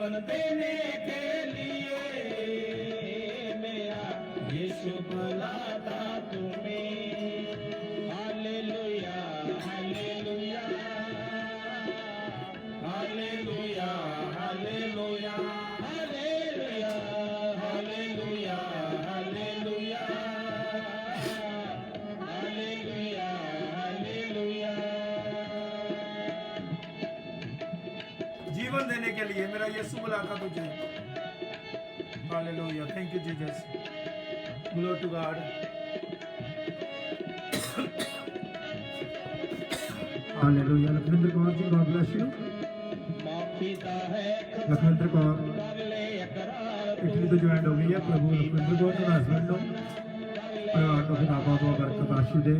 जीवन देने के लिए मेरा यीशु बुलाता तुम्हें। Hallelujah hallelujah hallelujah hallelujah hallelujah hallelujah hallelujah hallelujah hallelujah. जीवन देने के लिए मेरा यीशु बुलाता तुझे। Hallelujah, thank you Jesus, glory to God. Hallelujah. Lakhwinder Kaur ji, God bless you. Lakhwinder Kaur Italy तो ज्वाइन हो गई है। प्रभु लखविंद्र कौर के हस्बैंड हो, परिवार को खुदा पाक बरकत आशीष दे।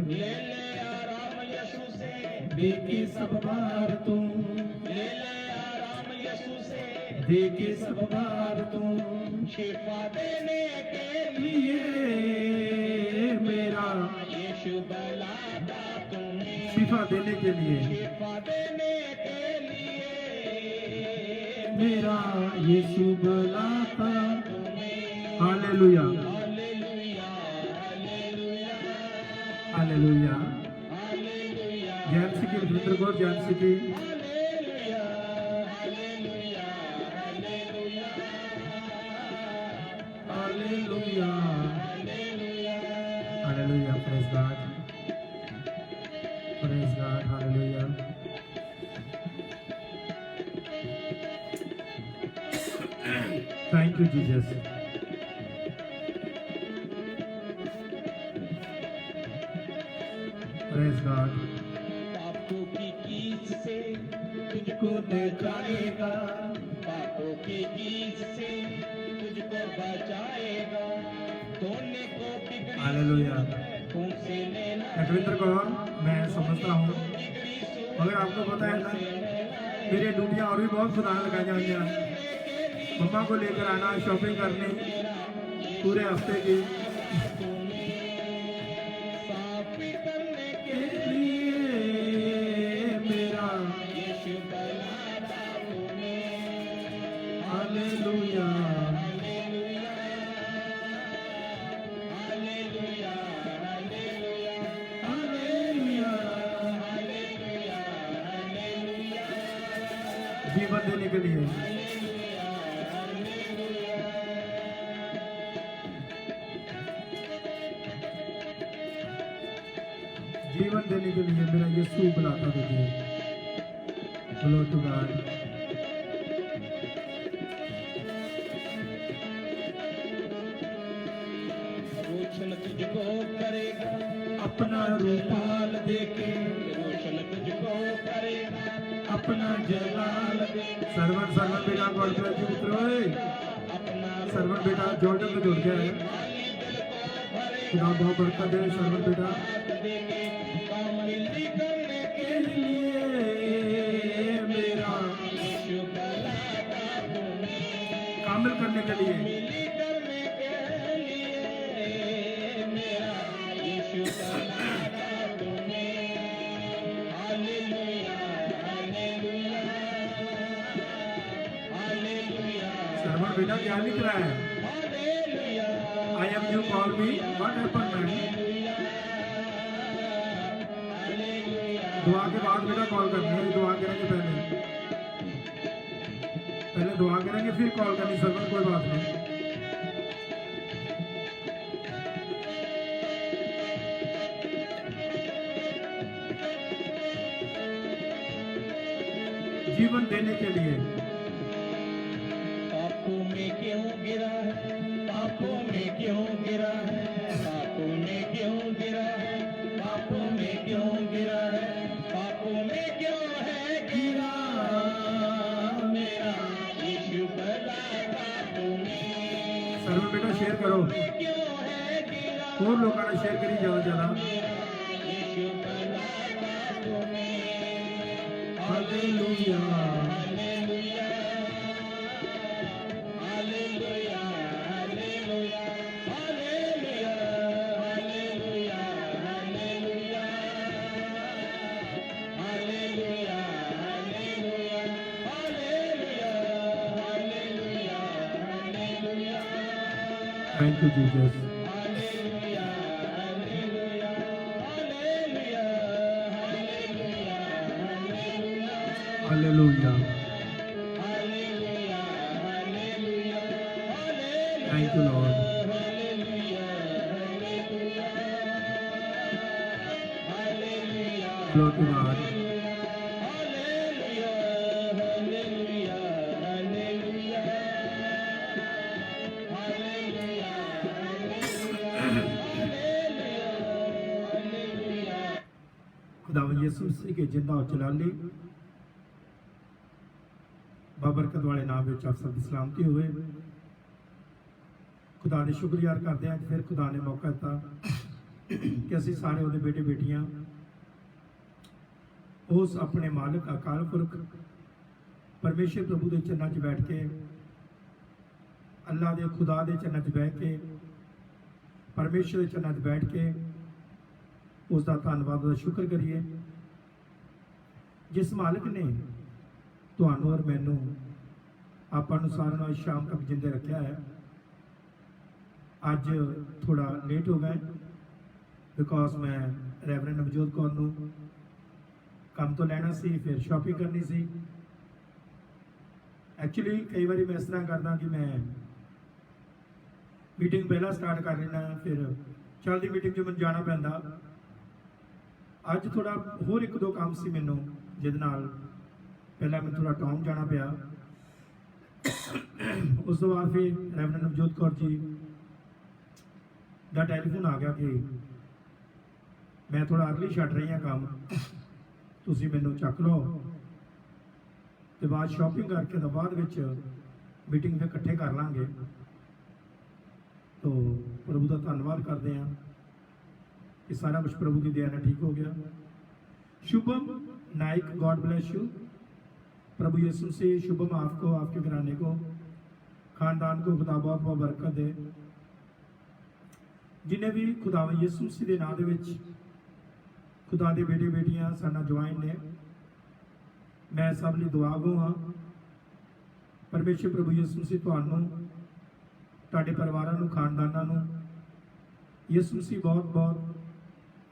देखी सब बार तुम ले ले आराम यीशु से, देखी सब बार तुम शिफा देने के लिए मेरा यीशु बुलाता तुम्हें। शिफा देने के लिए शिफा देने के लिए मेरा यीशु बुलाता तुम्हें। Hallelujah hallelujah hallelujah hallelujah. Hallelujah Jain की लखविंद्र कौर, जैन की hallelujah hallelujah hallelujah hallelujah hallelujah. Hallelujah. Praise God, praise God. Hallelujah. Thank you Jesus. Praise God. पापों की कीच से तुझको बचाएगा, पापों की कीच से तुझको बचाएगा, धोने को बिगड़ी हालेलुया। तुमसे लेना लखविंद्र कौर, मैं समझता हूँ, बिगड़ी सो मगर आपको पता है ना, मेरी ड्यूटियाँ और भी बहुत खुदा लगाई जाएंगी। मम्मा को लेकर आना, शॉपिंग करने पूरे हफ्ते की साफ करने के लिए मेरा यीशु बुलाता तुम्हें। Hallelujah hallelujah hallelujah hallelujah hallelujah. Hallelujah hallelujah जीवन देने के लिए जीवन देने के लिए मेरा यीशु बुलाता तुझे। Glory to God. रोशन तुझको करेगा अपना रूपाल देके, रोशन तुझको करेगा अपना जलाल देके। सर्वन सर्वन बेटा गॉड ब्लेस यू मित्रों। अपना सर्वन बेटा जॉर्डन में जुड़ गया है। खाली दिल को भरे खुदा बहुत बरकत दे सर्वन बेटा। देके, कामिली करने के लिए मेरा यीशु बुलाता तुम्हें। कामिल करने के लिए मिली करने के लिए मेरा यीशु बुलाता तुम्हें। हालेलुया हालेलुया हालेलुया सर्वन बेटा क्या लिख रहा है? Hallelujah I am you call me what happen man. Hallelujah दुआ के बाद बेटा कॉल करनी है। दुआ करेंगे पहले दुआ करेंगे फिर कॉल करनी। सर्वन कोई बात नहीं। जीवन देने के लिए पापों में क्यों गिरा है, पापों में क्यों गिरा है, पापों में क्यों गिरा है, पापों में क्यों गिरा है, पापों में क्यों है गिरा मेरा यीशु बुलाता तुम्हें। सर्वन बेटा शेयर करो क्यों है गिरा और लोगों ने शेयर करी ज्यादा ज्यादा। यीशु बुलाता तुम्हें। Hallelujah hallelujah hallelujah hallelujah hallelujah hallelujah hallelujah hallelujah hallelujah hallelujah thank you Jesus. Hallelujah. Thank you Lord. Glory to God. खुदावंद यीशु मसीह के जिंदा और जलाली बाबरकत वाले नाम में आप सब की सलामती हुए। खुदा ने शुक्रिया करते हैं फिर खुदा ने मौका दिता कि असी सारे उहदे बेटे बेटियां उस अपने मालिक अकाल पुरख परमेश्वर प्रभु के चरणों च बैठ के अल्लाह के खुदा के चरणों च बैठ के परमेश्वर के चरणों च बैठ के उसका धन्यवाद और शुक्र करिए जिस मालिक ने तुहानू और मैनू आपां नू सारिआं नू शाम तक जिंदे रखा है। अज थोड़ा लेट हो गए बिकॉज मैं रैवरेंड नवजोत कौर नू काम तो लैना सी फिर शॉपिंग करनी सी। एक्चुअली कई बार मैं इस तरह करदा कि मैं मीटिंग पहला स्टार्ट कर लेना फिर चलती मीटिंग जो मैं जाना पैंदा। अज थोड़ा होर एक दो काम सी मैनू जिहदे नाल पहला मैं थोड़ा टाउन जाना पिया। उस तो बाद फिर रैवरेंड नवजोत कौर जी का टैलीफोन आ गया कि मैं थोड़ा अर्ली छड्ड रही हाँ काम तुसी मैनू चक लो तो बाद शॉपिंग करके तो बाद विच मीटिंग फिर इकट्ठे कर लांगे। तो प्रभु का धन्यवाद करते हैं कि सारा कुछ प्रभु की दया ठीक हो गया। Shubham Naik God bless you. प्रभु यीशु से शुभम आपको आपके घराने को खानदान को खुदा बहुत बहुत बरकत दे। जिन्हें भी खुदावंद यीशु मसीह के नाम दे खुदा के बेटे बेटियां साडा ज्वाइन ने मैं सब लिए दुआ गो हाँ। परमेश्वर प्रभु यीशु मसीह तुहानू तुहाडे परिवारां नू खानदानां नू यीशु मसीह बहुत बहुत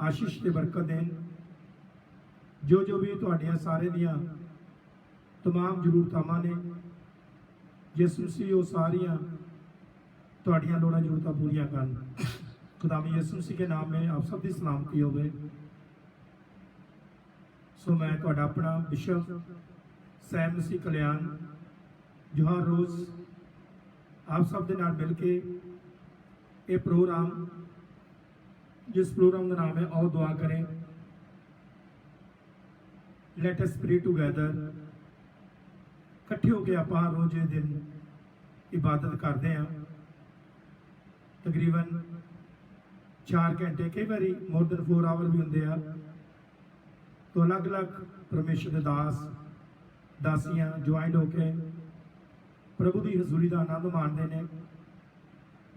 आशीष ते बरकत देन। जो भी तुहाडियां सारे दियां तमाम जरूरतां ने यीशु मसीह वो सारियां तुहाडियां लोड़ां जरूरतां पूरियां करन। खुदावंद यीशु मसीह के नाम में आप सब की सलामती होवे। सो मैं तुहाडा अपना बिशप सैम मसीह कल्याण जोहार रोज आप सब दे नाल मिल के ये प्रोग्राम जिस प्रोग्राम का नाम है आओ दुआ करें लेट अस प्रे टुगेदर। इकट्ठे होकर आप हर रोज ये दिन इबादत करते हैं तकरीबन 4 घंटे कई बार मोर देन 4 आवर भी होंगे आ। तो अलग अलग परमेश्वर के दास दासियां ज्वाइन होके प्रभु की हजूरी का आनंद माणते हैं।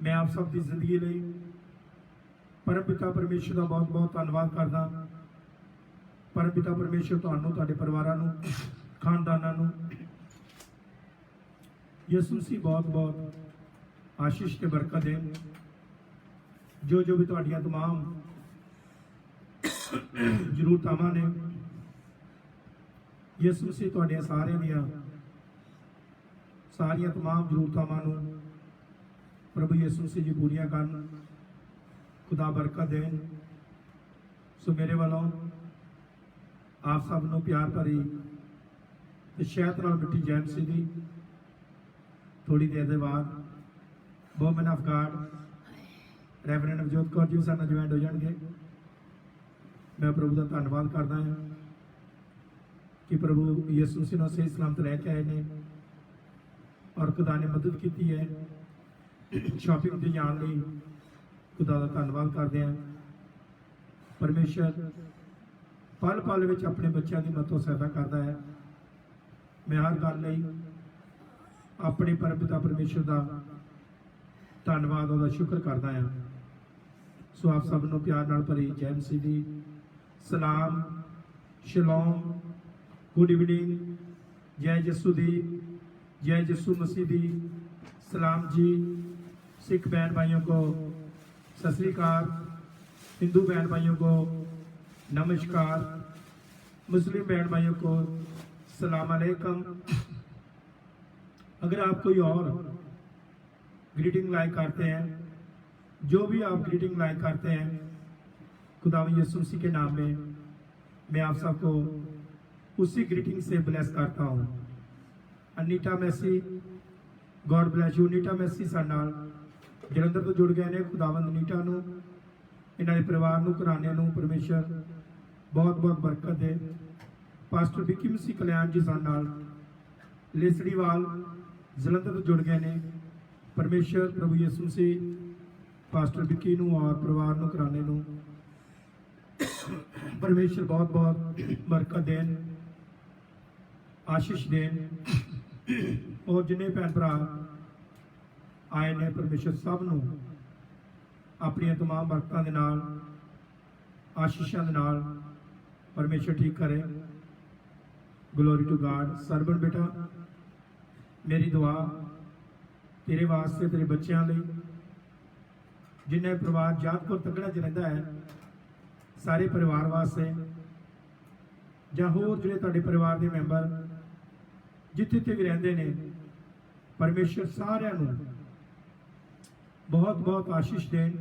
मैं आप सब की जिंदगी लिए परम पिता परमेश्वर का बहुत बहुत धन्यवाद करदा। परम पिता परमेश्वर तुहानू तुहाडे परिवारां नू खानदानां नू यीशु मसीह बहुत बहुत आशीष ते बरकत दे। जो भी तुहाडियां तमाम जरूरतां ने यीशु मसीह तुहाडियां सारियां तमाम जरूरतां नू प्रभु यीशु मसीह जी पूरियां करन खुदा बरकत देन। सो मेरे वालों आप सब नू प्यार भरी ते शहद नाल मिट्टी जय मसीह दी। थोड़ी देर के बाद women of God reverend Navjot Kaur ji साडे नाल ज्वाइन हो जाएंगे। मैं प्रभु का धन्यवाद करदा हां कि प्रभु यीशु मसीह नूं सही सलामत रह के आए ने और खुदा ने मदद की है शॉपिंग ते जाण लई। खुदा का धन्यवाद करते हैं। परमेश्वर पल पल विच अपने बच्चों की मदद सहायता करता है। मैं हर गल लई अपने परम पिता परमेश्वर का धन्यवाद और शुक्र करता हाँ। सो आप सब नूं प्यार नाल भरी जय मसीह दी सलाम शलोम गुड इवनिंग जय यसू दी जय यसू मसीह दी सलाम जी सिख बहन भाइयों को सत श्री अकाल, हिंदू बहन भाइयों को नमस्कार, मुस्लिम बहन भाइयों को सलाम अलैकुम। अगर आप कोई और ग्रीटिंग लाइक करते हैं, जो भी आप ग्रीटिंग लाइक करते हैं, खुदावंद यीशु मसीह के नाम में मैं आप सबको उसी ग्रीटिंग से ब्लेस करता हूँ। Anita Massey, God bless you. Anita Massey साडे नाल जलंधर तो जुड़ गए ने। खुदावंद अनीटा नूं, इन्हां दे परिवार नूं, घराने नूं परमेश्वर बहुत बहुत बरकत दे। पास्टर विकी मसीह कल्याण जी साडे नाल लेसड़ीवाल जलंधर तो जुड़ गए ने। परमेश्वर प्रभु यीशु मसीह पास्टर विकी नूं और परिवार नूं, घराने नूं परमेश्वर बहुत बहुत बरकत देन, आशीष देन। और जिन्हें भैन भरा आए ने, परमेश्वर सब नूं अपनी तमाम बरकतां दे नाल, आशीषां दे नाल परमेश्वर ठीक करे। Glory to God. सरबन बेटा, मेरी दुआ तेरे वास्ते, तेरे बच्चों लई, जिन्हें परिवार जातपुर तगड़ा च रहिंदा है, सारे परिवार वास्ते, जां होर जिहड़े तुहाडे परिवार के मैंबर जिथे जिथे भी रहिंदे ने, परमेश्वर सारिआं नूं बहुत बहुत आशीष देन,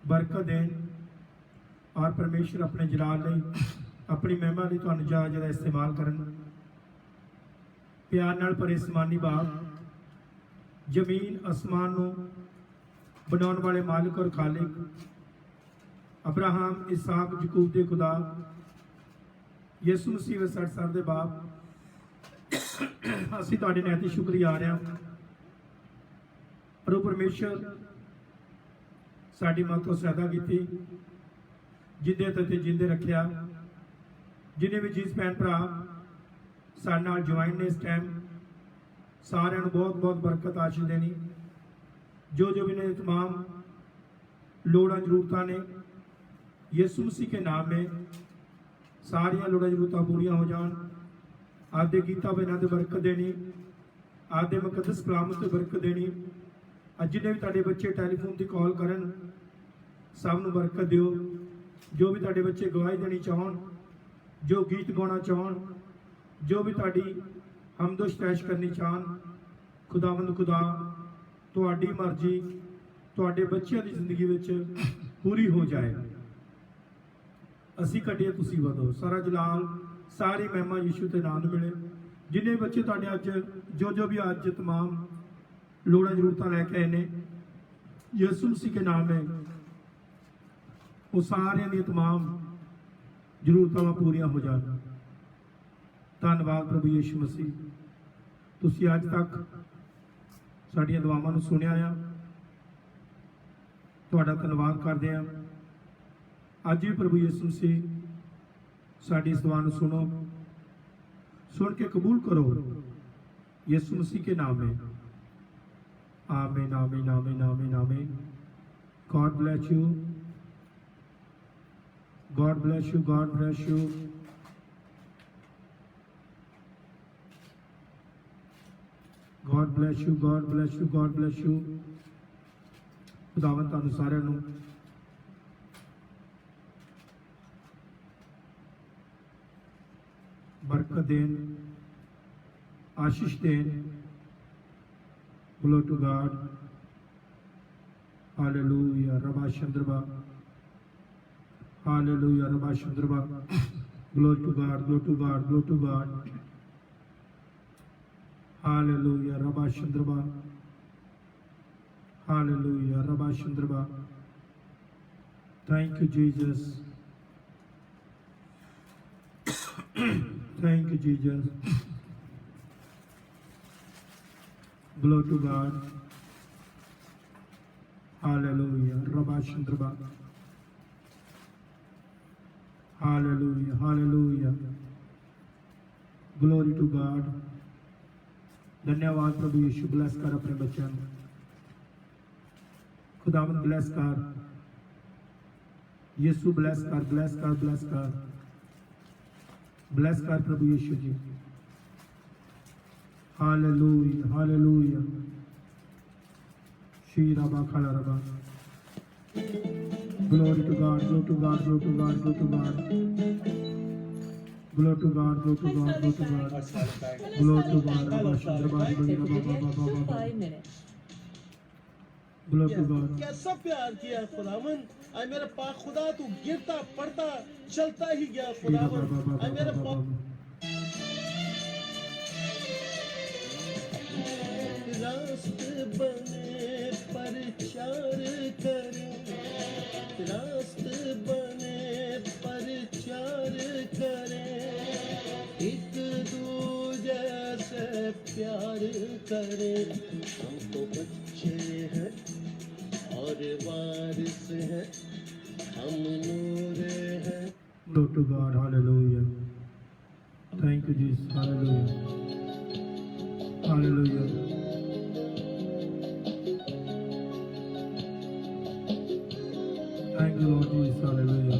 बरकत देन। और परमेश्वर अपने जलाल लई, अपनी महिमा लई तुहानूं ज़्यादा ज़्यादा इस्तेमाल करन। प्यार नाल भरे समानी बाप, जमीन आसमान नूं बनाउण वाले मालिक और खालिक, अब्राहम, इसहाक, यकूब दे खुदा, यीशु मसीह वे साडे सब दे बाप, असीं तुहाडे नैतिक शुक्रिया आ रहे हैं। प्रभु परमेश्वर साडी मां तो सहायता की, जिंदे ते जिंदे रखिया। जिन्हें भी जिस भैन भरा साडे नाल ज्वाइन ने इस टाइम, सारिआं नूं बहुत बहुत बरकत आशीष देनी। जो जो भी ने तमाम लोड़ां जरूरतां ने, यीशु मसीह के नाम में सारियां लोड़ां जरूरतां पूरियां हो जान। आदे गीता बिना दे बरकत देनी, आदे मुकद्दस कलाम ते बरकत देनी। अज जिन्हें भी तुहाडे बच्चे टैलीफोन की कॉल करन, सब नूं बरकत दिओ। जो भी तुहाडे बच्चे गवाही देनी चाहन, जो गीत गाना चाहन, जो भी तुहाडी हमदोशतैश करनी चाहन, खुदावंद खुदा तुहाडी मर्जी तुहाडे बच्चों की जिंदगी विच पूरी हो जाए। असी घटिए, तुसी वधो। सारा जलाल, सारी महिमा यीशु के नाम मिले। जिन्हें बच्चे तुहाडे अज जो भी अज तमाम लोड़ां जरूरतां लैके आए ने, यीशु मसीह के नाम में वो सारियां दी तमाम जरूरतां पूरियां हो जान। धन्नवाद प्रभु यीशु मसीह, तुसी अज तक साडियां दुआवां नूं सुनिया आ, तुहाडा धन्नवाद करदे आ। अज भी प्रभु यीशु मसीह साडी इस दुआ नूं सुनो, सुन के कबूल करो, यीशु मसीह के नाम में। आमीन, आमीन, आमीन, आमीन, आमीन। God bless you, God bless you, God bless you. God bless you, God bless you, God bless you. खुदावंद तुहानूं सारिआं नूं बरकत देन, आशीष देन। Glory to God. Hallelujah. Rabba Chandraba. Hallelujah. Rabba Chandraba. Glory to God. Glory to God. Glory to God. Hallelujah. Rabba Chandraba. Hallelujah. Rabba Chandraba. Thank you, Jesus. Thank you, Jesus. Glory to God. Hallelujah. Rabba Chandraba. Hallelujah. Hallelujah. Glory to God. धन्यवाद प्रभु यीशु। Bless कर अपने बच्चों को, खुदावंद bless कर, Yeshu bless कर, bless कर, bless कर, ब्लेस कर प्रभु Yeshu ji. Hallelujah, hallelujah. Shri Rabba Khala Rabba. Glory to God, glory to God, glory to God, glory to God. Glory to God, glory to God, glory to God. Glory to God, Rabba Chandra Bari Bari Rabba Baba Baba Baba. 5 minutes. Glory to God. कैसा प्यार किया खुदावन आई मेरे पाक खुदा तू गिरता पड़ता चलता ही गया Shri Rabba खुदावन Baba आई मेरे Baba पाक Baba. रास्ते बने परचार करे रास्ते बने परचार करे एक दूजे से प्यार करे हम तो बच्चे हैं और वारिस हैं हम नूर हैं Glory to God, hallelujah. Thank you, Jesus, hallelujah. Hallelujah. Thank you, Lord Jesus, hallelujah.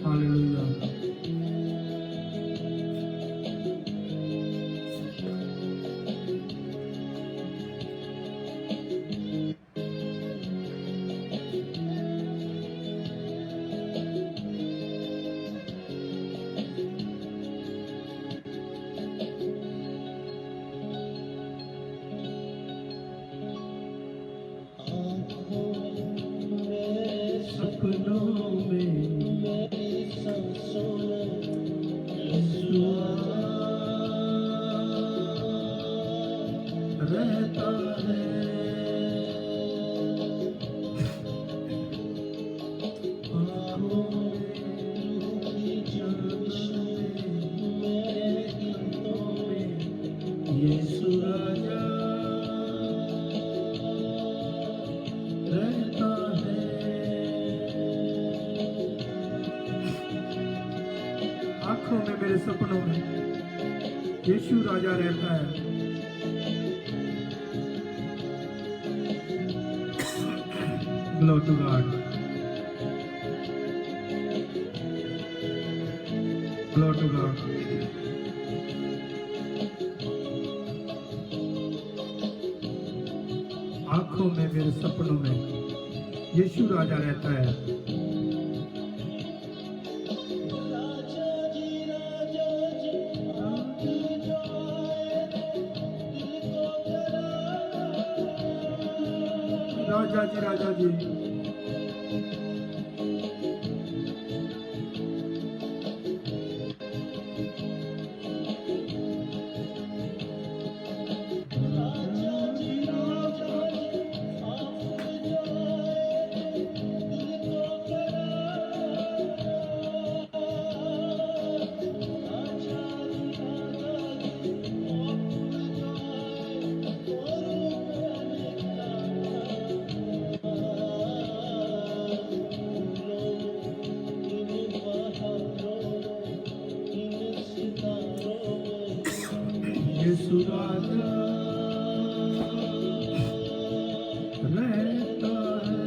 Hallelujah. सपनों में मेरी सांसों में रहता है आँखों में की जानिश मेरे गीतों में यीशु राजा रहता है। आँखों में मेरे सपनों में यीशु राजा रहता है। Glory to God. Glory to God. आंखों में मेरे सपनों में यीशु राजा रहता है। राजा जी राजा जी यीशु राजा रहता है।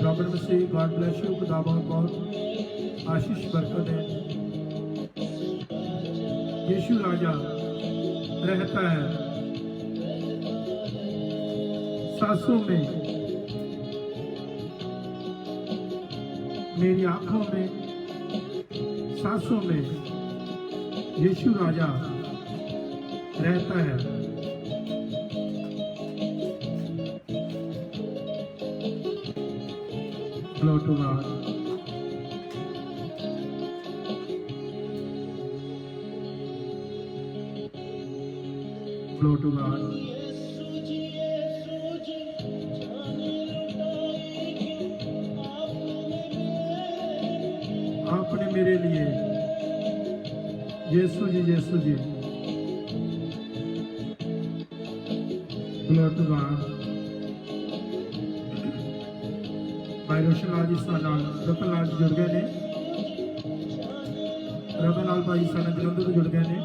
Robert Masih God bless you, खुदा बहुत आशीष बरकत है। यीशु राजा रहता है। सांसों में मेरी आंखों में सांसों में यीशु राजा रहता है। Glory to God. Glory to God. आपने मेरे लिए यीशु जी Glory to God. भाई रोशन लाल जी सालाल रतन लाल जी जुड़ गए ने। रतन लाल भाई साला जलंधर तो जुड़ गए ने।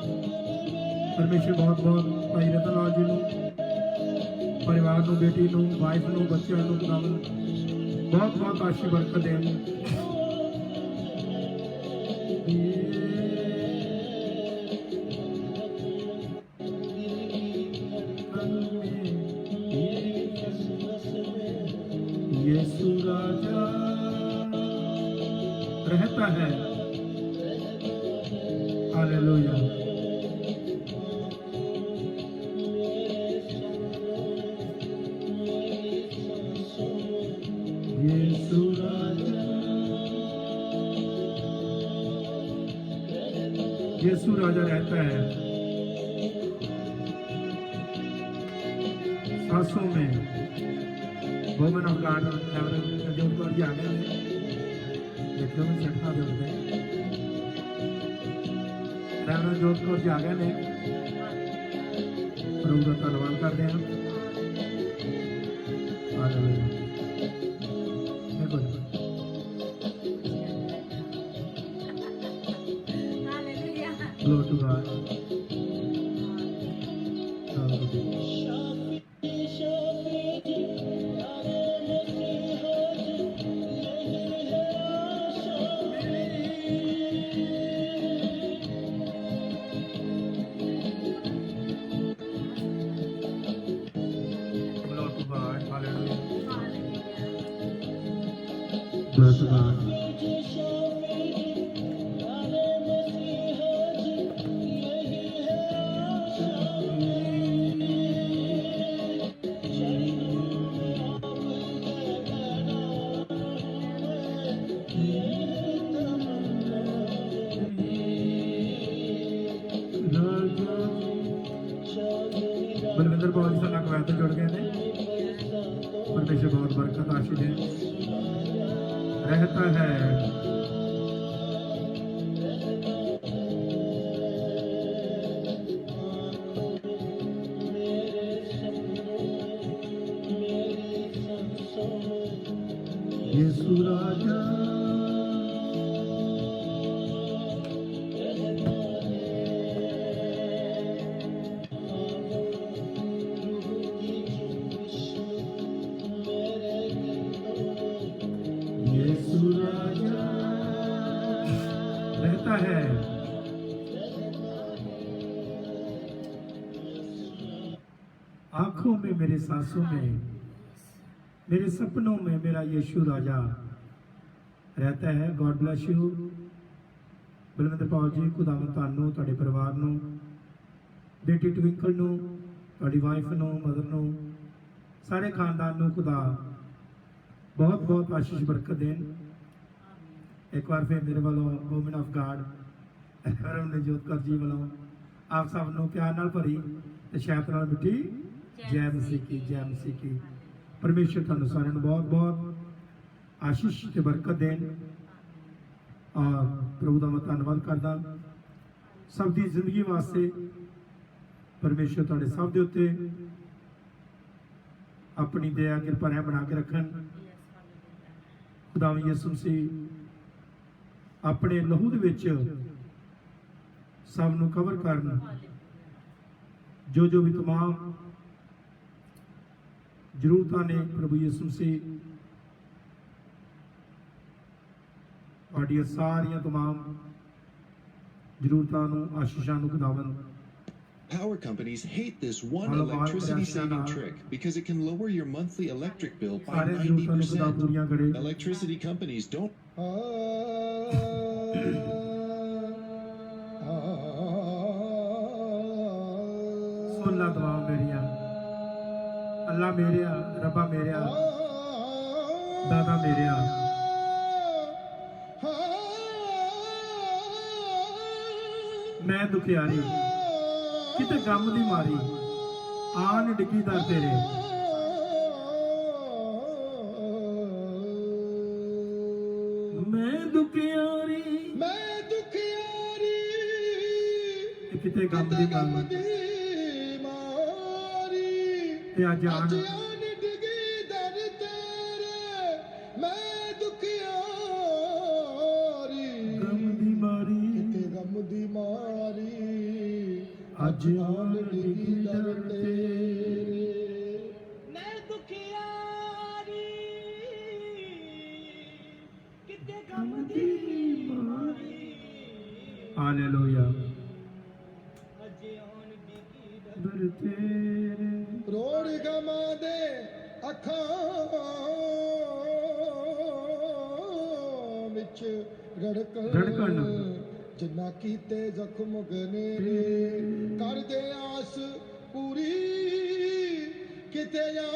परमेश्वर बहुत बहुत भाई रतन लाल जी नूं, परिवार नूं, बेटी नूं, वाइफ नूं, बच्चों नूं बहुत बहुत आशीष बरकत दें। हालेलुया। यीशु राजा, यीशु राजा रहता है सांसों में। वुमेन ऑफ गॉड जो उनको आ गए देखो में सटना जोड़ते रेवरेंड जोत को आ गए ने प्रभु का धन्यवाद करते हैं। हालेलुया। देखो Glory to God. Glory to God. Hallelujah. Glory to God. Balwinder बहुत से लाख वैसे जुड़ गए थे। परमेश्वर बहुत बरकत आशीष दे रहता है। यीशु राजा रहता है। आंखों में, मेरे सांसों में, मेरे सपनों में मेरा यीशु राजा रहता है। God bless you Balwinder Pal ji, खुदावंद ਤੁਹਾਨੂੰ ਤੁਹਾਡੇ ਪਰਿਵਾਰ ਨੂੰ, बेटी ट्विंकल ਨੂੰ, ਤੁਹਾਡੀ ਵਾਈਫ ਨੂੰ, ਮਦਰ ਨੂੰ, ਸਾਰੇ ਖਾਨਦਾਨ ਨੂੰ खुदा बहुत बहुत आशीष बरकत देन। एक बार फिर मेरे वालों women of God Ramanjot Kaur ji वालों आप सब ਨੂੰ प्यार नाल भरी ते शैत नाल मिठी जय मसीह की, जय मसीह की। परमेश्वर ਤੁਹਾਨੂੰ ਸਾਰਿਆਂ ਨੂੰ बहुत बहुत आशीष ते बरकत देन। और प्रभु ਦਾ ਮੈਂ ਧੰਨਵਾਦ ਕਰਦਾ ਸਭ ਦੀ ਜ਼ਿੰਦਗੀ ਵਾਸਤੇ। परमेश्वर ਤੁਹਾਡੇ ਸਭ ਦੇ ਉੱਤੇ अपनी दया कृपा ਰਹਿ बना के रखन। खुदावंद यीशु मसीह अपने लहू दे विच सब नूं कवर करन। जो जो भी तमाम जरूरतां ने प्रभु यीशु मसीह तुहाडियां सारियां तमाम जरूरतां नूं आशीषां नूं खुदावंद Power companies hate this one electricity saving trick because it can lower your monthly electric bill by 90%. Electricity companies don't. सुन ला दुआ मेरिया, अल्लाह मेरिया, रब्बा मेरिया, दादा मेरिया। मैं दुखियारी किते गम दी मारी आन डिगी दर तेरे। मैं दुखियारी किते गम दी मारी ते अज आन डिगी दर तेरे। मैं दुखियारी गम दी मारी गम दी मारी अज आन डिगी दर तेरे। मैं दुखियारी किते गम दी मारी हालेलुया अजे आन डिगी दर तेरे। रोड़ गमा दे अखां विच धड़कन ਜਿੰਨਾ ਕੀਤੇ ਜ਼ਖਮ ਗਨੇਰੇ ਕਰਦੇ ਆਸ ਪੂਰੀ ਕਿਤੇ ਯਾ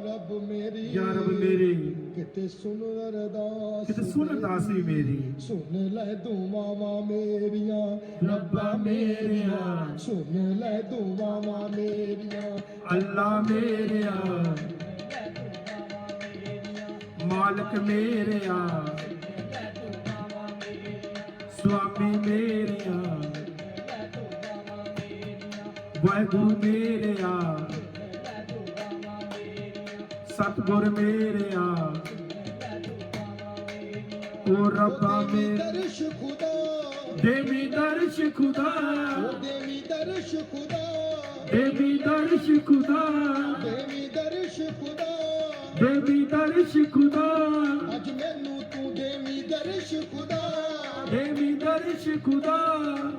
ਰੱਬ ਮੇਰੀ या रब मेरे ਕਿਤੇ ਸੁਣ ਅਰਦਾਸ कित सुन अरदास भी मेरी ਸੁਣ ਲੈ ਦੁਆਵਾਂ ਮੇਰੀਆਂ रब्बा मेरेया ਸੁਣ ਲੈ ਦੁਆਵਾਂ ਮੇਰੀਆਂ अल्लाह मेरेया मालिक मेरेया स्वामी मेरेया वाहिगुरु मेरेया सतगुर मेरेया ओ रब्बा मेरे ਦਰਸ਼ ਖੁਦਾ देवी दर्श खुदा ਦੇਵੀ ਦਰਸ਼ ਖੁਦਾ देवी दर्श खुदा ਦੇਵੀ ਦਰਸ਼ ਖੁਦਾ देवी दर्श खुदा ਅੱਜ ਮੈਨੂੰ ਤੂੰ ਦੇਵੀ ਦਰਸ਼ ਖੁਦਾ देवी दर्श खुदा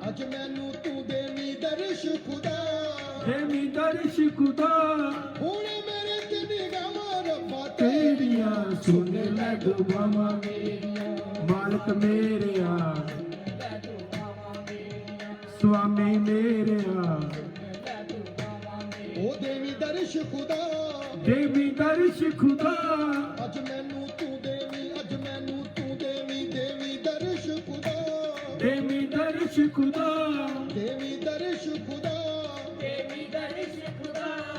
ਅੱਜ ਮੈਨੂੰ ਤੂੰ ਦੇਵੀ ਦਰਸ਼ ਖੁਦਾ देवी दर्श खुदा ਹੁਣ ਮੇਰੇ ਤੇ ਨਿਗਾਹਾਂ ਰੱਬਾ तेरिया सुन ले दुआवां मेरिया मालिक मेरेया स्वामी मेरेया ਉਹ ਦੇਵੀ ਦਰਸ਼ ਖੁਦਾ देवी दर्श खुदा ਅੱਜ ਮੈਨੂੰ ਤੂੰ ਦੇਵੀ ਅੱਜ ਮੈਨੂੰ ਤੂੰ ਦੇਵੀ ਦੇਵੀ ਦਰਸ਼ ਖੁਦਾ देवी दर्श खुदा ਦੇਵੀ ਦਰਸ਼ ਖੁਦਾ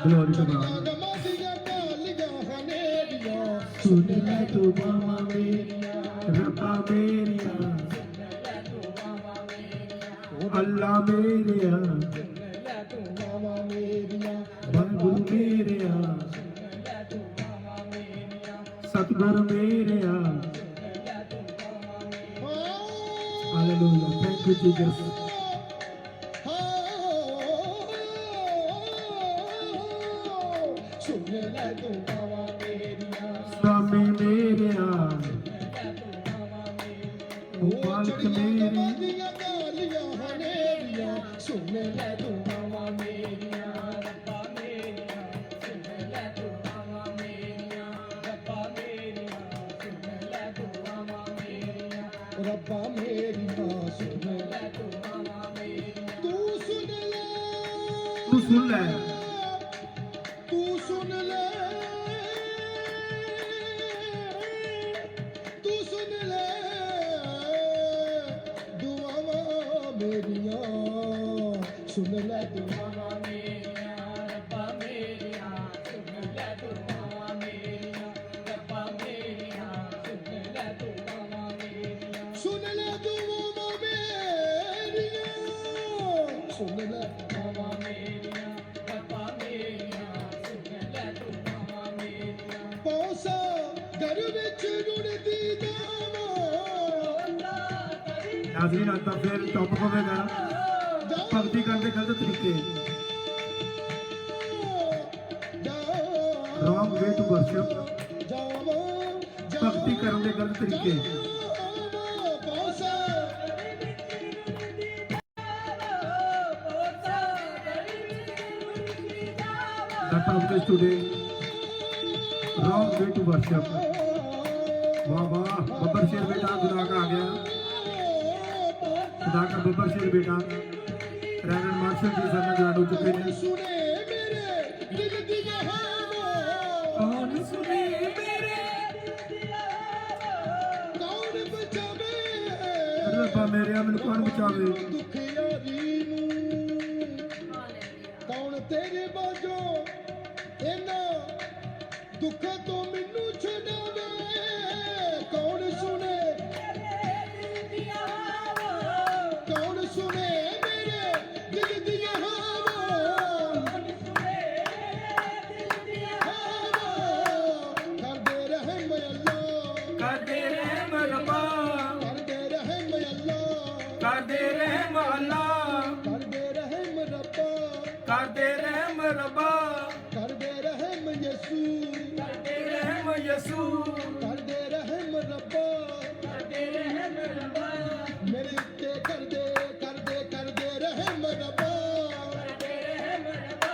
ग्लोरी टू गॉड ਗਮਾਂ ਦੀਆਂ ਕਾਲੀਆਂ ਹਨੇਰੀਆਂ सुन ले दुआवां मेरिया रब्बा मेरिया अल्लाह मेरेया ਦੁਆਵਾਂ ਮੇਰੀਆਂ वाहिगुरु मेरेया सतगुर मेरेया हालेलुया थैंक यू जीसस ਸੁਣ ਲੈ ਦੁਆਵਾਂ ਮੇਰੀਆਂ स्वामी मेरेया ओ मालिक मेरी ਦੀਆਂ ਕਾਲੀਆਂ ਹਨੇਰੀਆਂ ਸੁਣ ਲੈ ਦੁਆਵਾਂ ਮੇਰੀਆਂ ਰੱਬਾ ਮੇਰੀਆਂ ਸੁਣ ਲੈ ਦੁਆਵਾਂ ਮੇਰੀਆਂ ਰੱਬਾ ਮੇਰੀਆਂ ਸੁਣ ਲੈ ਦੁਆਵਾਂ ਮੇਰੀਆਂ ਰੱਬਾ ਮੇਰੀਆਂ ਸੁਣ ਲੈ ਦੁਆਵਾਂ ਮੇਰੀਆਂ ਤੂੰ ਸੁਣ ਲੈ तू सुन ले ਤੂੰ ਸੁਣ ਲੈ ਤੂੰ ਸੁਣ ਲੈ ਦੁਆਵਾਂ ਮੇਰੀਆਂ ਸੁਣ ਲੈ ਦੁਆਵਾਂ ਮੇਰੀਆਂ ਰੱਬਾ ਮੇਰੀਆਂ ਸੁਣ ਲੈ ਦੁਆਵਾਂ ਮੇਰੀਆਂ ਰੱਬਾ ਮੇਰੀਆਂ ਸੁਣ ਲੈ ਦੁਆਵਾਂ ਮੇਰੀਆਂ ਸੁਣ ਲੈ ਦੁਆਵਾਂ ਮੇਰੀਆਂ ਸੁਣ ਲੈ ਦੁਆਵਾਂ ਮੇਰੀਆਂ ਰੱਬਾ ਮੇਰੀਆਂ ਸੁਣ ਲੈ ਦੁਆਵਾਂ ਮੇਰੀਆਂ ਪੌਸਾ ਘਰ ਵਿੱਚ ਰੁੜਦੀ ਦਾਵਾ नाज़रीन आता फिर टॉपिक होगा भक्ति करने के गलत तरीके रॉन्ग वे टू वर्शिप भक्ति करने के गलत तरीके The topic is today wrong way to worship. वाह वाह बब्बर शेर बेटा खुदा का आ गया खुदा का बब्बर शेर बेटा रैनन मार्शल जी सर ने ज्वाइन हो चुके हैं सुने मेरे दिल दी कहानी कौन सुने मेरे कौन बचावे रब्बा मेरे मैनू कौन बचावे दुख यारी नू कौन तेरे बाजो इना दुख तो मैनू छड़ावे कौन सुने कौन सुने मेरे दिल दी करदे रहम अल्लाह करदे रहम रब्बा करदे रहम अल्लाह करदे रहम अल्लाह करदे रहम रब्बा करदे रहम रब्बा करदे रहम यसू करदे रहम यसू करदे रहम रब्बा करदे रहम रब्बा मेरे उत्ते करदे करदे करदे रहम रब्बा करदे रहम रब्बा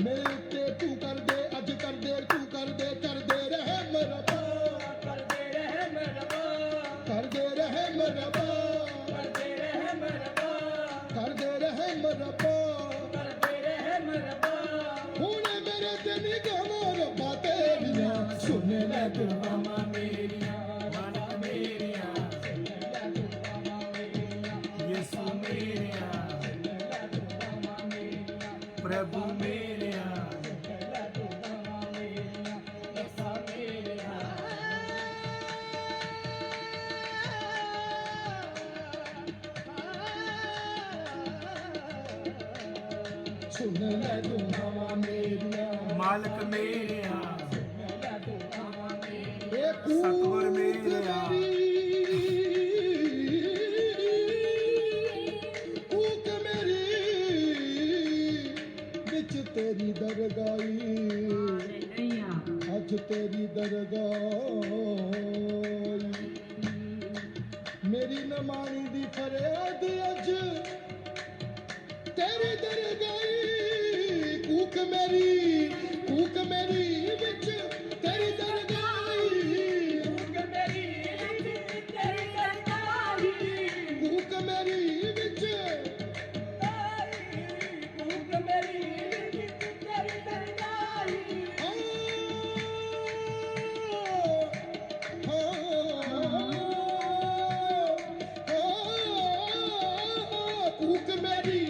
मेरे उत्ते तू करदे अज करदे तू करदे करदे रहम रब्बा करदे रहम रब्बा करदे रहम रब्बा करदे रब्बा करते रहम रब्बा हुण मेरे ते निगाहां रब्बा तेरियां सुन ले दुआवां मेरियां रब्बा मेरिया सुन ले दुआवां मेरियां यीशु मेरेया सुन ले दुआवां मेरियां प्रभु मेरेया सुन ले दुआवां मेरियां रब्बा मेरिया सुन ले दुआवां मेरियां मालिक मेरेया ए सतगुर मेरेया कूक मेरी विच तेरी दरगाही अज तेरी दरगाही मेरी नमानी दी फरियाद अज तेरी दरगाही कूक मेरी विच तेरी दरगाही कूक मेरी तेरी दरगाही कूक मेरी विच कूक मेरी तेरी दरगाही कूक मेरी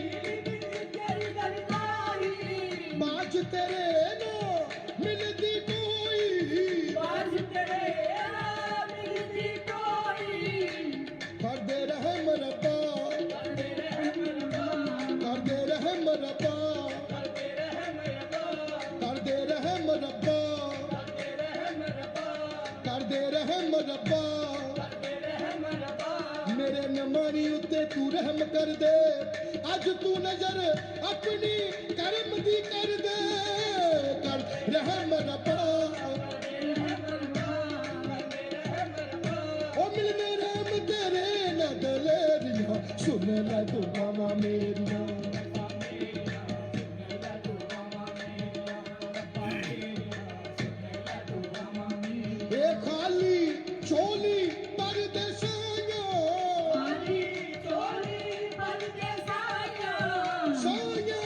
तेरी दरगाही बाज तेरे ना मिलती कोई बाज तेरे मिलती कोई कर दे रहम रब्बा करते रहम रब्बा कर दे रहम रब्बा करते रहम रब्बा कर दे रहम रब्बा करते रहम रब्बा कर दे रहम रब्बा करते रहम रब्बा मेरे नमानी उत्ते तू रहम कर दे अज तू नजर अपनी करम दी कर दे कर रहम रब्बा ओ मिलने रहम तेरे न दलेरिया सुन ले दुआवां मेरियां ए खाली चोली परदेसां हरी चोली बनके साया साया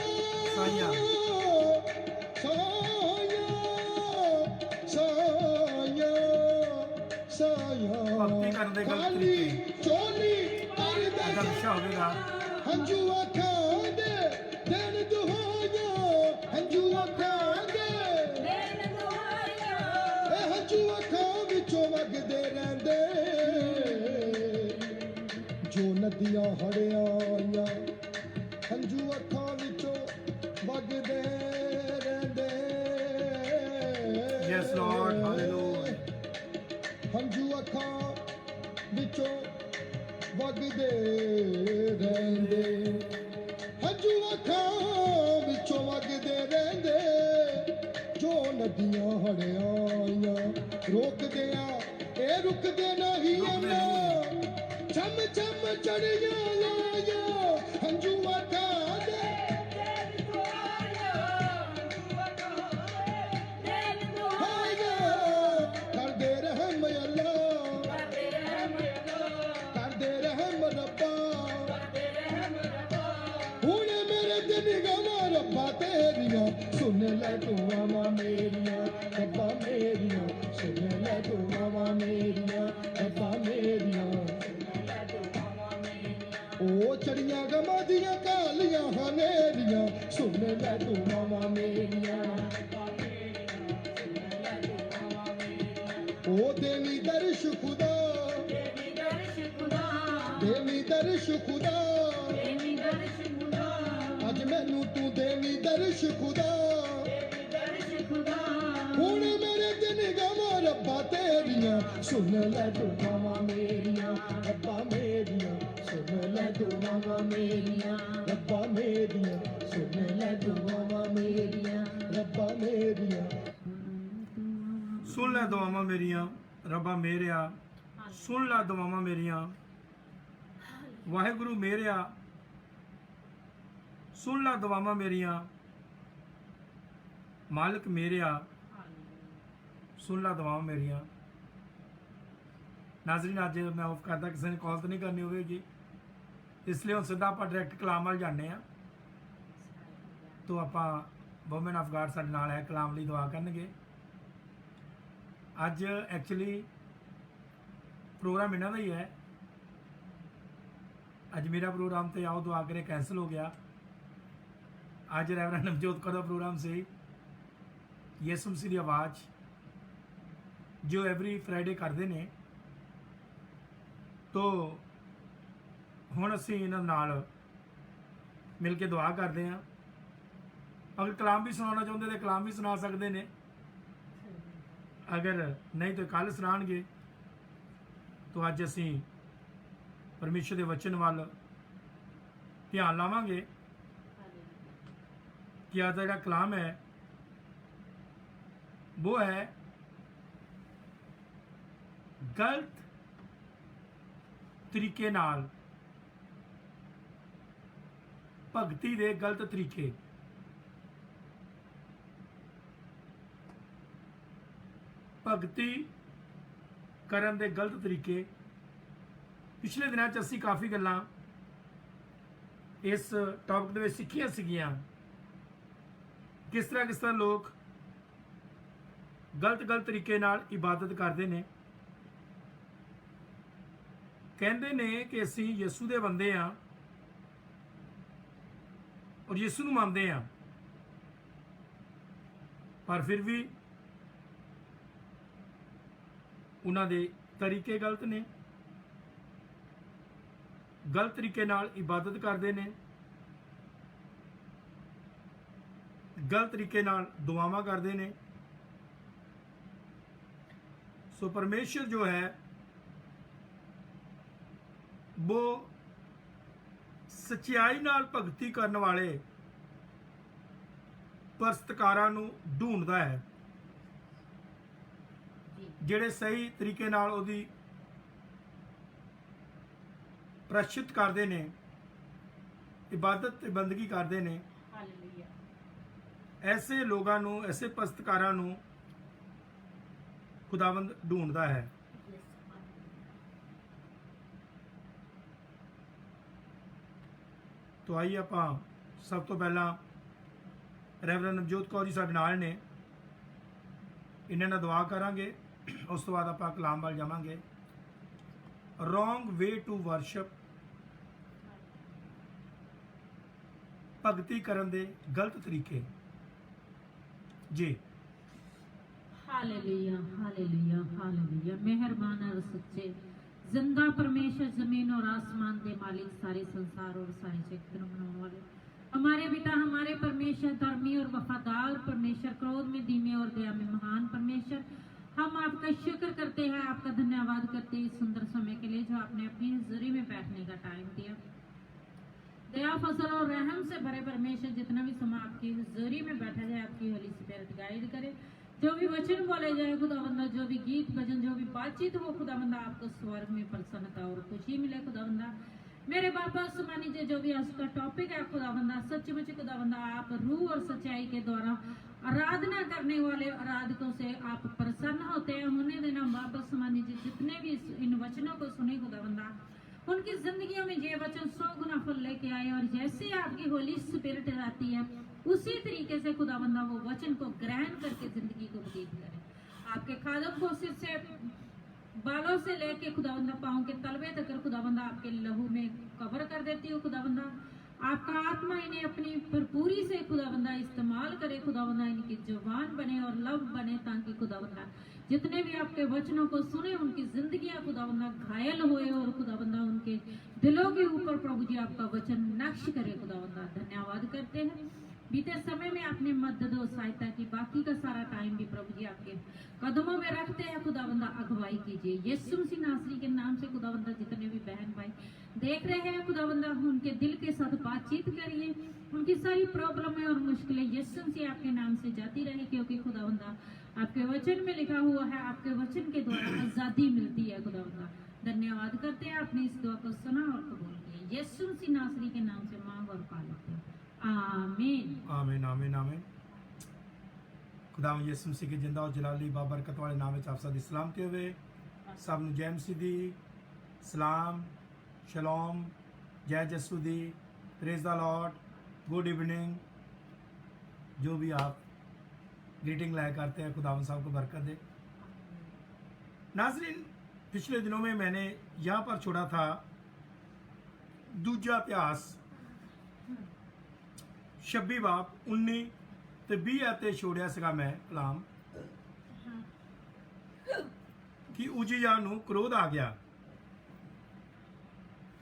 साया। साया साया साया भक्ति ਕਰਨ ਦੇ ਗਲਤ खाली ਤਰੀਕੇ चोली ਅਗਰ परदेसां ਅੱਛਾ ਹੋਵੇਗਾ हंजू अखां दे दिन दुहाया हंजू अखां दे देन दुआया ए हंजू अखां विचों वगदे रहंदे जो नदियां हड़ियां आईयां हंजू अखां विचों वगदे रहंदे Yes, Lord. Hallelujah. हंजू अखां विचों वगदे रहंदे हंजू अखां विचों वगदे रहंदे जो नदियां हड़ियां आईयां रोकदियां ए रुकदे नहीं अम्मा चम चम चढ़ियां लाया हंजू अखां दे देन दुआया देन दुआया आया कर दे रहम अल्लाह करते रहम रब्बा कर दे रहम रब्बा करते रहम रब्बा हुण मेरे ते निगाहां रब्बा तेरियां सुन ले दुआवां मेरियां रब्बा मेरियां सुन ले दुआवां मेरियां रब्बा मेरियां ओ चढ़ियां गमां दियां कालियां हनेरियां सुन ले दुआवां मेरियां ओ देवी दर्श खुदा देवी दर्श खुदा देवी दर्श खुदा देवी दर्श खुदा अज मैनू तू देवी दर्श खुदा देवी दर्श खुदा हुण मेरे ते निगाहां रब्बा तेरियां सुन ले दुआवां मेरियां रब्बा मेरियां सुन ले दुआवां मेरियां रब्बा मेरियां सुन ले दुआवां मेरियां रब्बा मेरियां ਸੁਣ ਲੈ ਦੁਆਵਾਂ ਮੇਰੀਆਂ ਰੱਬਾ ਮੇਰਿਆ ਸੁਣ ਲੈ ਦੁਆਵਾਂ ਮੇਰੀਆਂ ਵਾਹਿਗੁਰੂ ਮੇਰਿਆ ਸੁਣ ਲੈ ਦੁਆਵਾਂ ਮੇਰੀਆਂ ਮਾਲਕ ਮੇਰਿਆ ਸੁਣ ਲੈ ਦੁਆਵਾਂ ਮੇਰੀਆਂ ਨਾਜ਼ਰੀਨ ਅੱਜ ਮੈਂ ਆਫ ਕਰਦਾ ਕਿਸੇ ਨੇ ਕਾਲ ਤਾਂ ਨਹੀਂ ਕਰਨੀ ਹੋਵੇਗੀ ਇਸ ਲਈ ਹੁਣ ਸਿੱਧਾ ਆਪਾਂ ਡਾਇਰੈਕਟ ਕਲਾਮ ਵੱਲ ਜਾਂਦੇ ਆ ਤੋਂ ਆਪਾਂ ਵੂਮਨ ਆਫ ਗਾਡ ਸਾਡੇ ਨਾਲ ਹੈ, ਕਲਾਮ ਲਈ ਦੁਆ ਕਰਨਗੇ। ਅੱਜ ਐਕਚੁਅਲੀ ਪ੍ਰੋਗਰਾਮ ਇਹਨਾਂ ਦਾ ਹੀ ਹੈ। ਅੱਜ ਮੇਰਾ ਪ੍ਰੋਗਰਾਮ ਤੇ ਆਓ ਦੁਆ ਕਰੇ ਕੈਂਸਲ ਹੋ ਗਿਆ। ਅੱਜ ਰੈਵਰੈਂਡ ਨਵਜੋਤ ਕੌਰ ਦਾ ਪ੍ਰੋਗਰਾਮ ਸੀ ਯਿਸੂ ਮਸੀਹ ਦੀ ਆਵਾਜ਼, ਜੋ ਐਵਰੀ ਫਰਾਈਡੇ ਕਰਦੇ ਨੇ। ਤੋ ਹੁਣ ਅਸੀਂ ਇਹਨਾਂ ਨਾਲ ਮਿਲ ਕੇ ਦੁਆ ਕਰਦੇ ਹਾਂ। ਅਗਰ ਕਲਾਮ ਵੀ ਸੁਣਾਉਣਾ ਚਾਹੁੰਦੇ ਤਾਂ ਕਲਾਮ ਵੀ ਸੁਣਾ ਸਕਦੇ ਨੇ, ਅਗਰ ਨਹੀਂ ਤਾਂ ਕੱਲ ਸੁਣਾਉਣਗੇ। ਤੋ ਅੱਜ ਅਸੀਂ ਪਰਮੇਸ਼ਰ ਦੇ ਵਚਨ ਵੱਲ ਧਿਆਨ ਲਾਵਾਂਗੇ ਕਿ ਅੱਜ ਦਾ ਜਿਹੜਾ ਕਲਾਮ ਹੈ ਉਹ ਹੈ ਗਲਤ ਤਰੀਕੇ ਨਾਲ ਭਗਤੀ ਦੇ ਗਲਤ ਤਰੀਕੇ। ਭਗਤੀ ਕਰਨ ਦੇ ਗਲਤ ਤਰੀਕੇ। ਪਿਛਲੇ ਦਿਨਾਂ 'ਚ ਅਸੀਂ ਕਾਫੀ ਗੱਲਾਂ ਇਸ ਟੌਪਿਕ ਦੇ ਵਿੱਚ ਸਿੱਖੀਆਂ ਸੀਗੀਆਂ। ਕਿਸ ਤਰ੍ਹਾਂ ਲੋਕ ਗਲਤ ਤਰੀਕੇ ਨਾਲ ਇਬਾਦਤ ਕਰਦੇ ਨੇ। ਕਹਿੰਦੇ ਨੇ ਕਿ ਅਸੀਂ ਯਿਸੂ ਦੇ ਬੰਦੇ ਹਾਂ ਔਰ ਯਿਸੂ ਨੂੰ ਮੰਨਦੇ ਹਾਂ, ਪਰ ਫਿਰ ਵੀ ਉਹਨਾਂ ਦੇ ਤਰੀਕੇ ਗਲਤ ਨੇ। ਗਲਤ ਤਰੀਕੇ ਨਾਲ ਇਬਾਦਤ ਕਰਦੇ ਨੇ, ਗਲਤ ਤਰੀਕੇ ਨਾਲ ਦੁਆਵਾਂ ਕਰਦੇ ਨੇ। ਸੋ परमेश्वर जो है वो ਸੱਚਾਈ ਨਾਲ ਭਗਤੀ ਕਰਨ ਵਾਲੇ ਪਰਸਤਕਾਰਾਂ ਨੂੰ ਢੂੰਡਦਾ ਹੈ, ਜਿਹੜੇ ਸਹੀ ਤਰੀਕੇ ਨਾਲ ਉਹਦੀ ਪ੍ਰਸ਼ਿਤ ਕਰਦੇ ਨੇ, ਇਬਾਦਤ ਤੇ ਬੰਦਗੀ ਕਰਦੇ ਨੇ। ਐਸੇ ਲੋਕਾਂ ਨੂੰ, ਐਸੇ ਪਰਸਤਕਾਰਾਂ ਨੂੰ ਖੁਦਾਵੰਦ ਢੂੰਡਦਾ ਹੈ। तो आइए ਆਪਾਂ ਸਭ ਤੋਂ ਪਹਿਲਾਂ ਰੈਵਰੈਂਡ ਨਵਜੋਤ ਕੌਰ ਜੀ ਸਾਡੇ ਨਾਲ ਨੇ, ਇਹਨਾਂ ਨਾਲ ਦੁਆ ਕਰਾਂਗੇ। ਉਸ ਤੋਂ ਬਾਅਦ ਆਪਾਂ ਕਲਾਮ ਵੱਲ ਜਾਵਾਂਗੇ। ਰੋਂਗ ਵੇ ਟੂ ਵਰਸ਼ਿਪ, ਭਗਤੀ ਕਰਨ ਦੇ ਗਲਤ ਤਰੀਕੇ ਜੀ। Hallelujah hallelujah hallelujah. मेहरबान और सच्चे जिंदा परमेश्वर, जमीन और आसमान के मालिक, सारे संसार और सारे जगत बनाने वाले हमारे पिता, हमारे परमेश्वर, धर्मी और वफादार परमेश्वर, क्रोध में धीमे और दया में महान परमेश्वर, हम आपका शुक्र करते हैं, आपका धन्यवाद करते हैं इस सुंदर समय के लिए जो आपने अपनी हज़ूरी में बैठने का टाइम दिया। दया, फजल और रहम से भरे परमेश्वर, जितना भी समय आपकी हज़ूरी में बैठा जाए, आपकी होली स्पिरिट गाइड करे। जो भी वचन बोले जाए खुदावंदा, जो भी गीत भजन, जो भी बातचीत हो खुदावंदा, आपको स्वर्ग में प्रसन्नता और खुशी मिले खुदावंदा। मेरे बाबा सुमानी जी, जो भी आज का टॉपिक है खुदावंदा, सचमुच खुदावंदा आप रूह और सच्चाई के द्वारा आराधना करने वाले आराधकों से आप प्रसन्न होते हैं। होने देना बाबा सुमानी जी, जितने भी इन वचनों को सुने खुदावंदा, उनकी जिंदगियों में ये वचन 100 गुना फल लेके आए, और जैसे आपकी होली स्पिरिट आती है उसी तरीके से खुदावंदा वो वचन को ग्रहण करके जिंदगी को व्यतीत करें। आपके खादम को सिर से बालों से लेके खुदावंदा पाँव के तलवे तक खुदावंदा आपके लहू में कवर कर देती हो खुदावंदा। आपका आत्मा इन्हें अपनी भरपूरी से खुदावंदा इस्तेमाल करे खुदावंदा, इनकी जुबान बने और लब बने, ताकि खुदावंदा जितने भी आपके वचनों को सुने उनकी जिंदगियां खुदावंदा घायल होए, और खुदावंदा उनके दिलों के ऊपर प्रभु जी आपका वचन नक्श करे खुदावंदा। धन्यवाद करते हैं। बीते समय में आपने मदद और सहायता की, बाकी का सारा टाइम भी प्रभु जी आपके कदमों में रखते हैं खुदावंदा। अगुवाई कीजिए यीशु मसीह नासरी के नाम से खुदावंदा। जितने भी बहन भाई देख रहे हैं खुदावंदा, उनके दिल के साथ बातचीत करिए, उनकी सारी प्रॉब्लमें और मुश्किलें यीशु मसीह आपके नाम से जाती रहे, क्योंकि खुदावंदा आपके वचन में लिखा हुआ है, आपके वचन के द्वारा आजादी मिलती है खुदावंदा। धन्यवाद करते हैं, आपने इस दुआ को सुना और कबूल किया। यीशु मसीह नासरी के नाम से मांग और पा लेते हैं, आमीन आमीन आमीन आमीन। खुदा यीशु मसीह के जिंदा और जलाली बाबरकत वाले नाम में आप सब दी सलामती होवे। सब ਨੂੰ ਜੈ ਮਸੀਹ ਦੀ ਸਲਾਮ, ਸ਼ਲੋਮ, ਜੈ ਯਿਸੂ ਦੀ, praise the Lord, good evening. जो भी आप ग्रीटिंग लाया करते हैं, खुदावंद साहब को बरकत दे। नाज़रीन, पिछले दिनों में मैंने यहाँ पर छोड़ा था दूजा इतिहास 26 बाब 19 ਤੇ 20 ਆਤੇ ਛੋੜਿਆ ਸੀਗਾ ਮੈਂ ਕਲਾਮ ਕਿ ਉਜੀਆ ਨੂੰ ਕ੍ਰੋਧ ਆ ਗਿਆ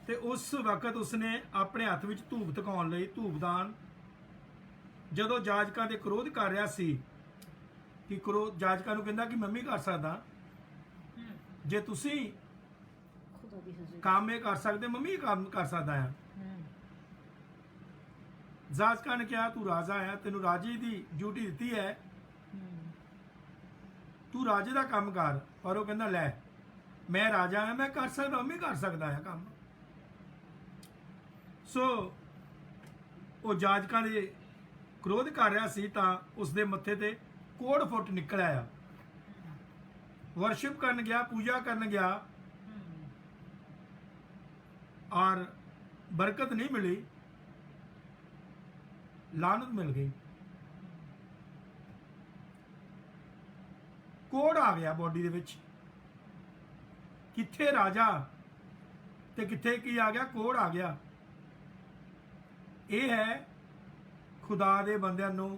ਤੇ ਉਸ ਵਕਤ ਉਸਨੇ ਆਪਣੇ ਹੱਥ ਵਿੱਚ ਧੂਪ ਤਕਾਉਣ ਲਈ ਧੂਪਦਾਨ ਜਦੋਂ ਜਾਜਕਾਂ ਦੇ ਕ੍ਰੋਧ ਕਰ ਰਿਹਾ ਸੀ ਕਿ ਕ੍ਰੋਧ ਜਾਜਕਾਂ ਨੂੰ ਕਹਿੰਦਾ ਕਿ ਮੈਂ ਵੀ ਕਰ ਸਕਦਾ, ਜੇ ਤੁਸੀਂ खुदा दी हजूरी ਕੰਮ ਇਹ ਕਰ ਸਕਦੇ ਮੈਂ ਵੀ ਕੰਮ ਕਰ ਸਕਦਾ ਹਾਂ। ਜਾਜਕਾਂ ਨੇ ਕਿਹਾ ਤੂੰ ਰਾਜਾ ਆ, ਤੈਨੂੰ ਰਾਜੇ ਦੀ ਡਿਊਟੀ ਦਿੱਤੀ ਹੈ, ਤੂੰ ਰਾਜੇ ਦਾ ਕੰਮ ਕਰ। ਪਰ ਉਹ ਕਹਿੰਦਾ ਲੈ ਮੈਂ ਰਾਜਾ ਹਾਂ, ਮੈਂ ਕਰ ਸਕਦਾ, ਮੈਂ ਕਰ ਸਕਦਾ ਹਾਂ ਕੰਮ। ਸੋ ਉਹ ਜਾਜਕਾਂ ਦੇ ਕ੍ਰੋਧ ਕਰ ਰਿਹਾ ਸੀ ਤਾਂ ਉਸ ਦੇ ਮੱਥੇ ਤੇ ਕੋੜ ਫੁੱਟ ਨਿਕਲ ਆਇਆ। ਵਰਸ਼ਿਪ ਕਰਨ ਗਿਆ, ਪੂਜਾ ਕਰਨ ਗਿਆ और बरकत नहीं मिली, लानत मिल गई। कोड़ आ गया बॉडी दे विच, किथे राजा ते किथे की आ गया, कोड़ आ गया। ये है खुदा दे बंदियां नूं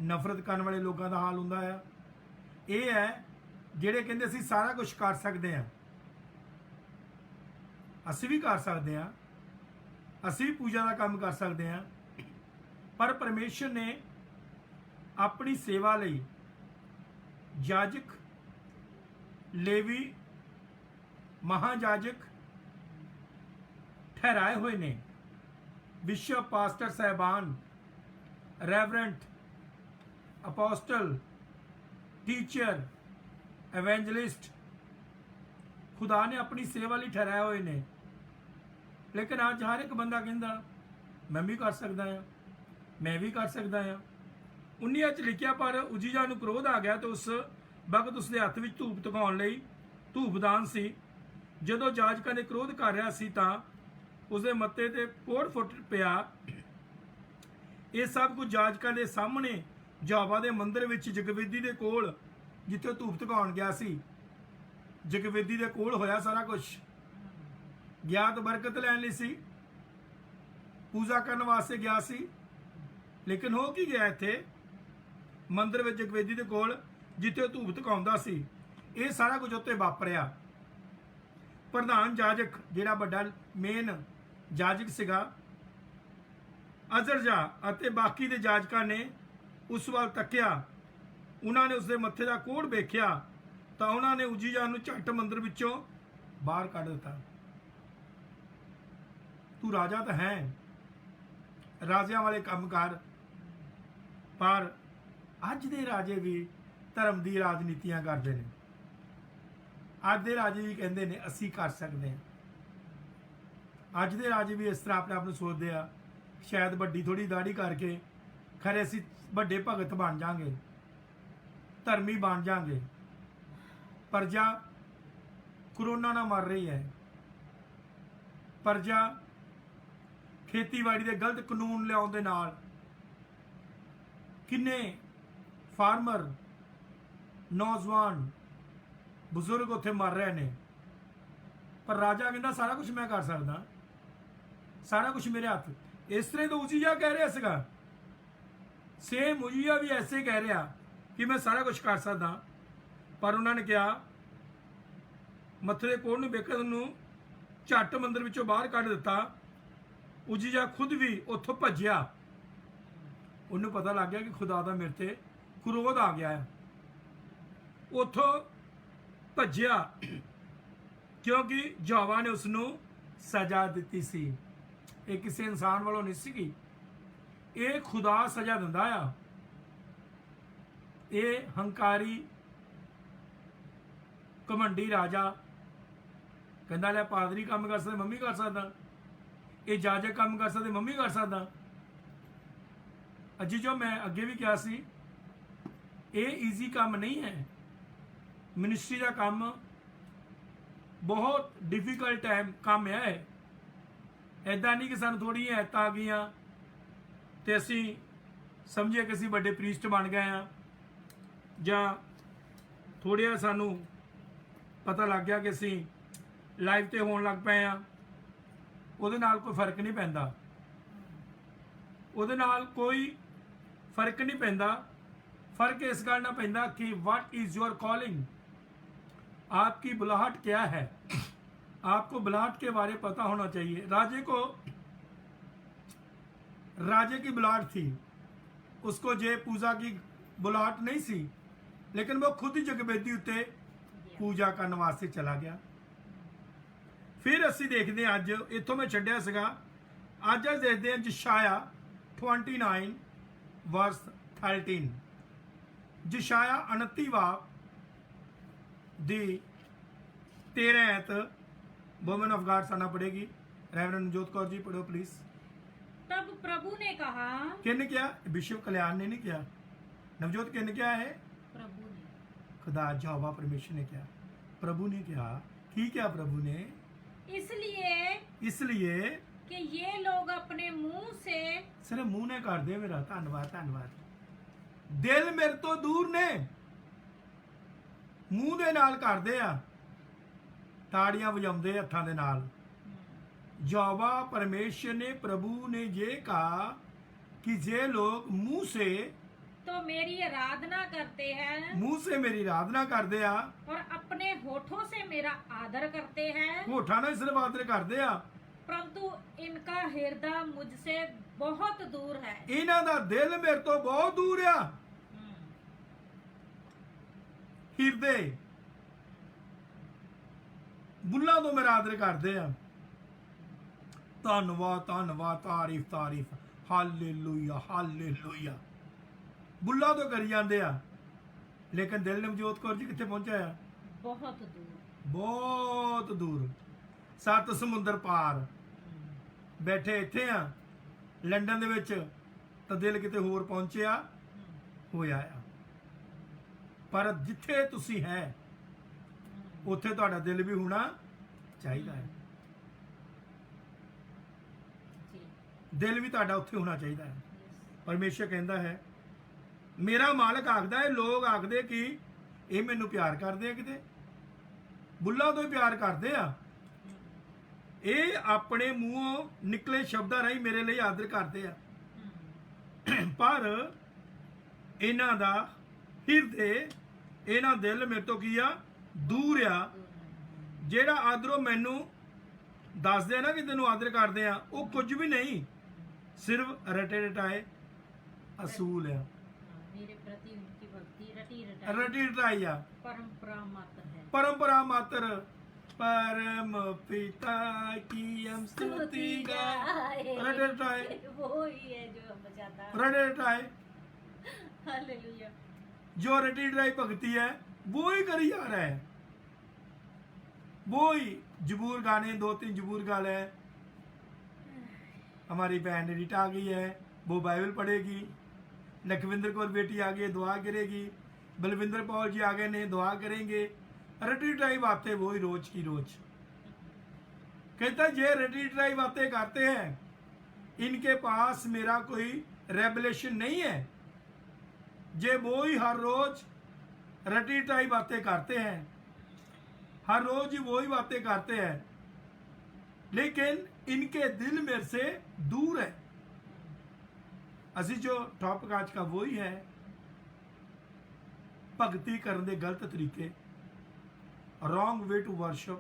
नफरत करने वाले लोगों का हाल हुंदा है। ये है जिहड़े कहंदे असीं सारा कुछ कर सकते हैं, ਅਸੀਂ ਵੀ ਕਰ ਸਕਦੇ ਹਾਂ, ਅਸੀਂ ਵੀ ਪੂਜਾ ਦਾ ਕੰਮ ਕਰ ਸਕਦੇ ਹਾਂ, ਪਰ ਪਰਮੇਸ਼ਰ ਨੇ ਆਪਣੀ ਸੇਵਾ ਲਈ ਜਾਜਕ, ਲੇਵੀ, ਮਹਾਜਾਜਕ ਠਹਿਰਾਏ ਹੋਏ ਨੇ। ਵਿਸ਼ਵ ਪਾਸਟਰ ਸਾਹਿਬਾਨ, ਰੈਵਰੈਂਟ, ਅਪੋਸਟਲ, ਟੀਚਰ, ਐਵੈਂਜਲਿਸਟ खुदा ने अपनी सेवा ਲਈ ठहराए हुए ने। लेकिन आज हर एक बंदा कहता मैं भी कर सकता हाँ, मैं भी कर सकता हाँ। 19 ਚ ਲਿਖਿਆ ਪਰ ਉਜੀਆ ਨੂੰ ਕ੍ਰੋਧ ਆ ਗਿਆ ਤੇ ਉਸ ਵਕਤ ਉਸਦੇ ਹੱਥ ਵਿੱਚ ਧੂਪ ਤਕਾਉਣ ਲਈ ਧੂਪਦਾਨ ਸੀ। ਜਦੋਂ ਜਾਜਕਾਂ ਨੇ ਕ੍ਰੋਧ ਕਰ ਰਿਹਾ ਸੀ ਤਾਂ ਉਸਦੇ ਮੱਥੇ ਤੇ ਕੋੜ ਫੁੱਟ ਪਿਆ। ਇਹ ਸਭ ਕੁਝ ਜਾਜਕਾਂ ਦੇ ਸਾਹਮਣੇ ਯਹੋਵਾ ਦੇ ਮੰਦਿਰ ਵਿੱਚ ਜਗਵੇਦੀ ਦੇ ਕੋਲ ਜਿੱਥੇ ਧੂਪ ਤਕਾਉਣ ਗਿਆ ਸੀ, ਜਗਵੇਦੀ ਦੇ ਕੋਲ ਹੋਇਆ ਸਾਰਾ ਕੁਝ। ਗਿਆ ਤਾਂ ਬਰਕਤ ਲੈਣ ਲਈ ਸੀ, ਪੂਜਾ ਕਰਨ ਵਾਸਤੇ ਗਿਆ ਸੀ, ਲੇਕਿਨ ਹੋ ਕੀ ਗਿਆ ਇੱਥੇ ਮੰਦਿਰ ਵਿੱਚ ਜਗਵੇਦੀ ਦੇ ਕੋਲ ਜਿੱਥੇ ਧੂਪ ਤਕਾਉਂਦਾ ਸੀ। ਇਹ ਸਾਰਾ ਕੁਝ ਉੱਤੇ ਵਾਪਰਿਆ। ਪ੍ਰਧਾਨ ਜਾਜਕ ਜਿਹੜਾ ਵੱਡਾ ਮੇਨ ਜਾਜਕ ਸੀਗਾ ਅਜ਼ਰਜਾ ਅਤੇ ਬਾਕੀ ਦੇ ਜਾਜਕਾਂ ਨੇ ਉਸ ਵੱਲ ਤੱਕਿਆ। ਉਹਨਾਂ ਨੇ ਉਸਦੇ ਮੱਥੇ ਦਾ ਕੋੜ ਵੇਖਿਆ ਤਾਂ ਉਹਨਾਂ ਨੇ ਉਜੀਆ ਨੂੰ ਝੱਟ ਮੰਦਿਰ ਵਿੱਚੋਂ ਬਾਹਰ ਕੱਢ ਦਿੱਤਾ। ਤੂੰ ਰਾਜਾ ਤਾਂ ਹੈ, ਰਾਜਿਆਂ ਵਾਲੇ ਕੰਮ ਕਰ, ਪਰ ਅੱਜ ਦੇ ਰਾਜੇ ਵੀ ਧਰਮ ਦੀ ਰਾਜਨੀਤੀਆਂ ਕਰਦੇ ਨੇ। ਅੱਜ ਦੇ ਰਾਜੇ ਵੀ ਕਹਿੰਦੇ ਨੇ ਅਸੀਂ ਕਰ ਸਕਦੇ ਹਾਂ। ਅੱਜ ਦੇ ਰਾਜੇ ਵੀ ਇਸ ਤਰ੍ਹਾਂ ਆਪਣੇ ਆਪ ਨੂੰ ਸੋਚਦੇ ਆ ਸ਼ਾਇਦ ਵੱਡੀ ਥੋੜੀ ਦਾੜੀ ਕਰਕੇ ਖਰੇ ਅਸੀਂ ਵੱਡੇ ਭਗਤ ਬਣ ਜਾਾਂਗੇ, ਧਰਮੀ ਬਣ ਜਾਾਂਗੇ। प्रजा कोरोना ना मर रही है, प्रजा खेतीबाड़ी के गलत कानून लियाउण दे नाल किन्ने फार्मर, नौजवान, बुजुर्ग उत्थे मर रहे ने। पर राजा कहता सारा कुछ मैं कर सकदा, सारा कुछ मेरे हथ। इस तरह तो उजिया कह रहा सीगा, सेम उजिया भी ऐसे कह रहा कि मैं सारा कुछ कर सकदा। पर उन्होंने कहा मत्थे दे कोड़ नूं वेखण नूं झट मंदिर विचों बाहर कढ दिता। उजिया खुद भी उत्थों भज्जिया, उन्होंने पता लग गया कि खुदा दा मेरे ते क्रोध आ गया है। उत्थों भज्जिया क्योंकि यहोवा ने उसनूं सजा दित्ती सी। ये किसी इंसान वालों नहीं सीगी, ये खुदा सजा दिंदा आ। ये हंकारी घमंडी राजा कहता लै पादरी काम कर सकते मम्मी कर सकता, ये जाजक काम कर सकते मम्मी कर सकता। अजी जो मैं अगे भी कहा सी, ये ईजी काम नहीं है। मिनिस्ट्री का काम बहुत डिफिकल्ट काम है। ऐदा नहीं कि सानू थोड़ी हैत आ गई तो असी ਸਮਝੇ ਕਿ ਅਸੀਂ ਵੱਡੇ ਪ੍ਰੀਸਟ ਬਣ ਗਏ ਆ, ਜਾਂ ਥੋੜ੍ਹਾ ਸਾਨੂੰ ਪਤਾ ਲੱਗ ਗਿਆ ਕਿ ਅਸੀਂ ਲਾਈਵ ਤੇ ਹੋਣ ਲੱਗ ਪਏ ਆ, ਉਹਦੇ ਨਾਲ ਕੋਈ ਫਰਕ ਨਹੀਂ ਪੈਂਦਾ। ਉਹਦੇ ਨਾਲ ਕੋਈ ਫਰਕ ਨਹੀਂ ਪੈਂਦਾ। फर्क इस कारण ना पैदा कि व्हाट इज योर कॉलिंग, आपकी बुलाहट क्या है। आपको बुलाहट के बारे पता होना चाहिए। राजे की बुलाहट थी, उसको जे पूजा की बुलाहट नहीं सी, लेकिन वो खुद ही जगबेदी उत्ते पूजा करने वास्ते चला गया। फिर असी देखते हैं, अज इतों मैं छड्डिया सीगा, अज देखते हैं यशाया 29 वर्स 13। यशाया 29 दी 13 आयत वुमेन ऑफ गॉड साना पढ़ेगी। रेवरेंड नवजोत कौर जी पढ़ो प्लीज। तब प्रभु ने कहा, किन क्या? विश्व कल्याण ने नहीं किया। नवजोत किन क्या है? प्रभु ने, खुदा यहोवा परमेश्वर ने क्या? प्रभु ने क्या? की क्या प्रभु ने? इसलिए कि ये लोग अपने मुंह से, सिर्फ मुंह ने कर दे मेरा, धन्यवाद धन्यवाद। दिल मेरे तो दूर ने, ਮੂੰਹ ਦੇ ਨਾਲ ਕਰਦੇ ਆ, ਤਾੜੀਆਂ ਵਜਾਉਂਦੇ ਹੱਥਾਂ ਦੇ ਨਾਲ। यहोवा परमेश्वर ने, प्रभु ने ये कहा कि ये लोग मुंह से तो मेरी आराधना करते हैं, मुंह से मेरी आराधना करते आ, और अपने होठों से मेरा आदर करते हैं, होठा ਨਾਲ सिर्फ आदर करते आ, परंतु इनका हृदय मुझसे बहुत दूर है। ਇਹਨਾਂ ਦਾ ਦਿਲ ਮੇਰੇ ਤੋਂ ਬਹੁਤ ਦੂਰ ਆ। ਹਿਰਦੇ ਬੁੱਲਾਂ ਤੋਂ ਮੇਰਾ ਆਦਰ ਕਰਦੇ ਆ। ਧੰਨਵਾਦ ਧੰਨਵਾਦ, ਤਾਰੀਫ ਤਾਰੀਫ, ਹਾਲੇਲੂਇਆ ਹਾਲੇਲੂਇਆ, ਬੁੱਲਾਂ ਤੋਂ ਕਰੀ ਜਾਂਦੇ ਆ, ਲੇਕਿਨ ਦਿਲ ਨਵਜੋਤ ਕੌਰ ਜੀ ਕਿੱਥੇ ਪਹੁੰਚਿਆ ਆ? बहुत दूर। ਬਹੁਤ ਦੂਰ, 7 ਸਮੁੰਦਰ ਪਾਰ। ਬੈਠੇ ਇੱਥੇ ਆ ਲੰਡਨ ਦੇ ਵਿੱਚ, ਤਾਂ ਦਿਲ ਕਿਤੇ ਹੋਰ ਪਹੁੰਚਿਆ ਹੋਇਆ ਆ। ਪਰ ਜਿੱਥੇ ਤੁਸੀਂ ਹੈ ਉੱਥੇ ਤੁਹਾਡਾ ਦਿਲ ਵੀ ਹੋਣਾ ਚਾਹੀਦਾ ਹੈ। ਦਿਲ ਵੀ ਤੁਹਾਡਾ ਉੱਥੇ ਹੋਣਾ ਚਾਹੀਦਾ ਹੈ। ਪਰਮੇਸ਼ਰ ਕਹਿੰਦਾ ਹੈ, ਮੇਰਾ ਮਾਲਕ ਆਖਦਾ ਹੈ, ਲੋਕ ਆਖਦੇ ਕਿ ਇਹ ਮੈਨੂੰ ਪਿਆਰ ਕਰਦੇ ਆ, ਕਿਤੇ ਬੁੱਲਾਂ ਤੋਂ ਹੀ ਪਿਆਰ ਕਰਦੇ ਆ, ਇਹ ਆਪਣੇ ਮੂੰਹੋਂ ਨਿਕਲੇ ਸ਼ਬਦਾਂ ਰਾਹੀਂ ਮੇਰੇ ਲਈ ਆਦਰ ਕਰਦੇ ਆ, ਪਰ ਇਹਨਾਂ ਦਾ ਹਿਰਦੇ, ਇਹਨਾਂ ਦਿਲ ਮੇਰੇ ਤੋਂ ਕੀ ਆ? ਦੂਰ ਆ। ਜਿਹੜਾ ਆਦਰੋਂ ਮੈਨੂੰ ਦੱਸਦੇ ਆ ਨਾ ਕਿ ਤੈਨੂੰ ਆਦਰ ਕਰਦੇ ਆ, ਉਹ ਕੁਝ ਵੀ ਨਹੀਂ, ਸਿਰਫ ਰਟੇ ਰਟਾਏ ਅਸੂਲ ਆ, मेरे प्रति उनकी भक्ति रटी रटी रटाई आ, परंपरा मात्र है। परंपरा मात्र। परम पिता की हम स्तुति गाए, रटे रटाए, वो ही है जो बचाता है। रटे रटाए, हालेलुया। जो रटी रटाई भक्ति है वो ही करी जा रहा है, वो ही जबूर गाने, 2-3 जबूर गा ले। हमारी बहन रीटा आ गई है, वो बाइबल पढ़ेगी। लखविंदर कौर बेटी आ गई, दुआ करेगी। बलविंदर पॉल जी आ गए ने, दुआ करेंगे। रटी रटाई बातें वो ही रोज की रोज। कहता ये रटी रटाई बातें करते हैं, इनके पास मेरा कोई रेवलेशन नहीं है। जे वो ही हर रोज रटी रटाई बातें करते हैं, हर रोज ही वो ही बातें करते हैं, लेकिन इनके दिल मेरे से दूर है। ਅਸੀਂ जो टॉपिक आज का वही है, ਭਗਤੀ ਕਰਨ ਦੇ ਗਲਤ ਤਰੀਕੇ, ਰੋਂਗ ਵੇ ਟੂ ਵਰਸ਼ਿਪ।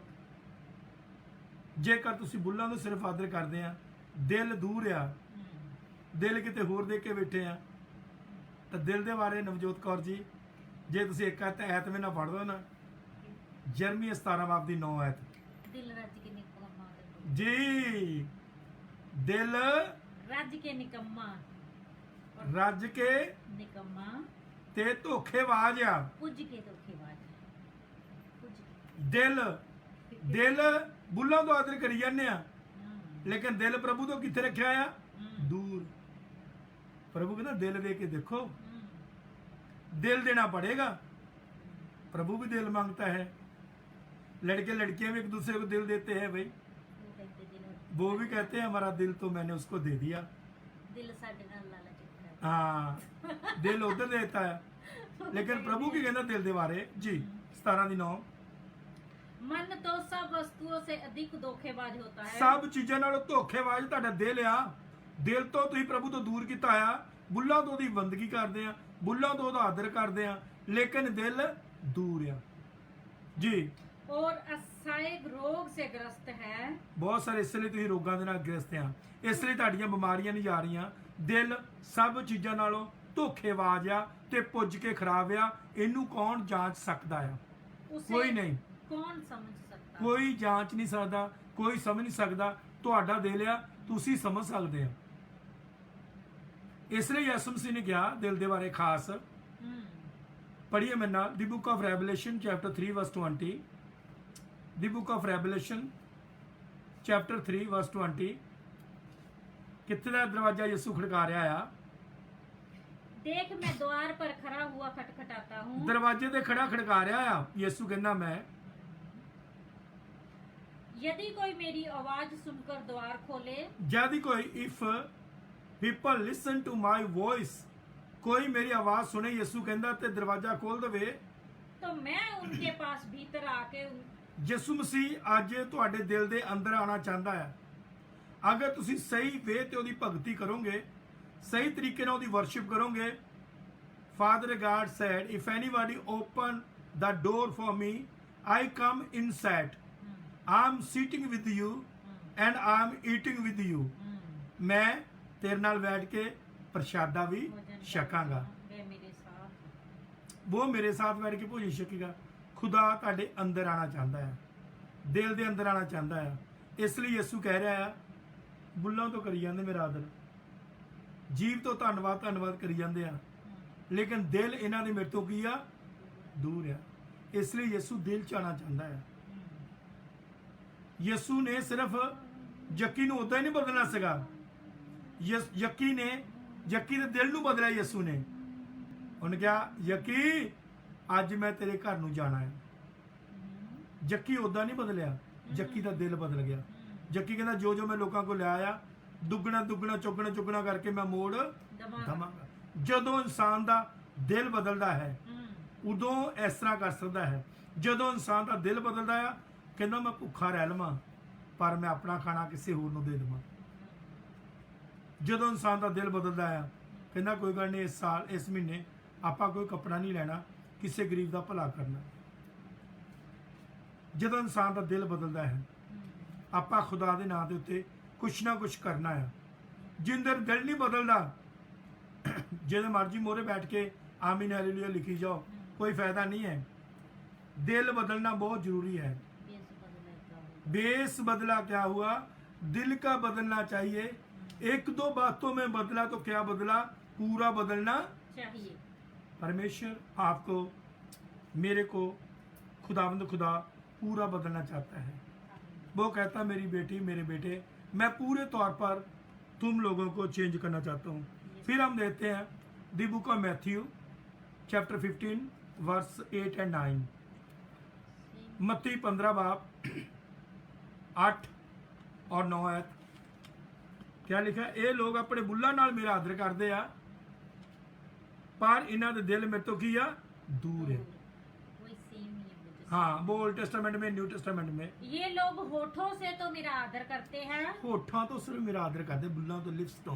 ਜੇਕਰ ਤੁਸੀਂ ਬੁੱਲਾਂ ਨੂੰ ਸਿਰਫ ਆਦਰ ਕਰਦੇ ਆ, ਦਿਲ ਦੂਰ ਆ, ਦਿਲ ਕਿਤੇ ਹੋਰ ਦੇਖ ਕੇ ਬੈਠੇ ਆ, ਤਾਂ ਦਿਲ ਦੇ ਬਾਰੇ ਨਵਜੋਤ ਕੌਰ ਜੀ, ਜੇ ਤੁਸੀਂ ਇੱਕ ਐਤ ਵਿੱਚ ਨਾ ਪੜ੍ਹ ਦੋ ਨਾ, ਜਰਮੀਆ 17 ਬਾਬ ਦੀ 9 ਆਇਤ। दिल रज के निकम्मा, ਜੀ ਦਿਲ रज के निकम्मा, ਰੱਜ ਕੇ निकम्मा, ਤੇ ਧੋਖੇਬਾਜ਼ ਆ। पुज के धोखेबाज, पुज के। ਦਿਲ ਬੁੱਲਾਂ ਤੋਂ ਆਦਰ ਕਰੀ ਜਾਂਦੇ ਆ, ਲੇਕਿਨ ਦਿਲ ਪ੍ਰਭੂ ਤੋਂ ਕਿੱਥੇ ਰੱਖਿਆ ਆ? दूर। प्रभु कहना दिल दे के देखो, दिल देना पड़ेगा। प्रभु भी दिल मांगता है, लड़के लड़कियां भी एक दूसरे को दिल देते हैं भाई, वो कहते दिल, वो भी कहते हैं हमारा दिल तो मैंने उसको दे दिया। दिल साडे नाल लालच करता हाँ दिल उधर देता है, लेकिन प्रभु की कहना दिल के बारे जी 17:9 मन तो सब वस्तुओं से अधिक धोखेबाज होता है। सब चीज़ों नालों धोखेबाज तुहाडा दिल आ। दिल तो तुसीं प्रभु तो दूर किया आ, बुल्लां तो उहदी बंदगी करते हैं, बुल्लां तो उहदा आदर करते हैं, लेकिन दिल दूर आ जी। और असाइग रोग से ग्रस्त है। बहुत सारे इसलिए तुसीं रोगां दे नाल ग्रस्त आ, इसलिए तुहाडीआं बीमारियां नहीं जा रहीआं। दिल सब चीज़ों नालों धोखेबाज आ ते पुੱਜ के खराब आ। इहनूं कौन जांच सकदा आ? उसे कोई नहीं, कौन समझ सकता? कोई जांच नहीं सकदा, कोई समझ नहीं सकदा। तुहाडा दिल आ, तुसीं समझ सकदे आ। इसलिए यसु मसीह ने कहा दिल दे बारे खास। पढ़िए मेरे नाल the book of Revelation chapter 3 verse 20। The book of Revelation chapter 3 verse 20। कित्थे दा दरवाजा यसु खड़का रहा आ? देख मैं द्वार पर खड़ा हुआ खटखटाता हूँ। दरवाजे ते खड़ा खड़का रहा आ। यसु कहना मैं, यदि कोई मेरी आवाज सुनकर द्वार खोले, यदि कोई if people listen to my voice, कोई मेरी आवाज सुने, यसु कहंदा ते दरवाजा खोल देवे, तो मैं उनके पास भीतर आके यसु मसीह अज तुहाडे दिल दे अंदर आना चाहता है। अगर तुसी सही वे ते ओदी भगती करोगे, सही तरीके नाल ओदी वर्शिप करोगे। Father God said if anybody open the door for me I come inside, I am sitting with you and I am eating with you. मैं तेरे नाल बैठ के प्रशादा भी छकांगा, वे मेरे साथ। वो मेरे साथ बैठ के भोजन छकेगा। खुदा तुहाडे अंदर आना चाहता है, दिल दे अंदर आना चाहता है। इसलिए यसु कह रहा है, बुल्लों तो करी जाते मेरा आदर, जीव तो धन्नवाद धन्नवाद करी जाते हैं, लेकिन दिल इन्हां दे मेरे तो की आ? दूर है। इसलिए यसु दिल च आना चाहता है। यसु ने सिर्फ जक्की नूं उदां ही नहीं बदलना सीगा, यक्की ने जक्की दे दिल नूं बदलिया। यसु ने उन्हें कहा यक्की अज मैं तेरे घर नूं जाना है। जक्की उदां नहीं बदलिया, जक्की दा दिल बदल गया। जक्की कहना जो जो मैं लोगों को लिया दुगना दुगना चुगना चुगना करके मैं मोड़ दवांगा। जदों इंसान दा दिल बदलदा है उदों इस तरह कर सकता है। जदों इंसान दा दिल बदलदा है, कहना मैं भुखा रह लवां पर मैं अपना खाना किसी होर नूं दे देवां। जदों इंसान दा दिल बदलदा है, कहना कोई गल नहीं, इस साल इस महीने आपां कोई कपड़ा नहीं लेना, किसी गरीब दा भला करना। जदों इंसान दा दिल बदलदा है, आपां खुदा दे नां दे उत्ते कुछ ना कुछ करना है। जिंदर दिल नहीं बदलदा, जिहदे मर्जी मोहरे बैठ के आमीन हालेलुया लिखी जाओ, कोई फायदा नहीं है। दिल बदलना बहुत जरूरी है। बेस बदला क्या हुआ? दिल का बदलना चाहिए। एक दो बातों में बदला तो क्या बदला, पूरा बदलना चाहिए। परमेश्वर आपको मेरे को खुदावंद खुदा पूरा बदलना चाहता है। वो कहता मेरी बेटी मेरे बेटे मैं पूरे तौर पर तुम लोगों को चेंज करना चाहता हूँ। फिर हम देखते हैं the book of Matthew chapter 15 verse 8 and 9। मत्ती 15 बाब 8 और 9 है। क्या लिखा? ये लोग अपने बुल्ला नाल मेरा आदर करते आ, पर इन्हां दे दिल मेरे तो की आ? दूर है। वही सेम ही है मुझे। हाँ, वो ओल्ड टेस्टामेंट में, न्यू टेस्टामेंट में। ये लोग होठों से तो मेरा आदर करते हैं, होठां तो सिर्फ मेरा आदर करते, बुल्ला तो लिप्स तो,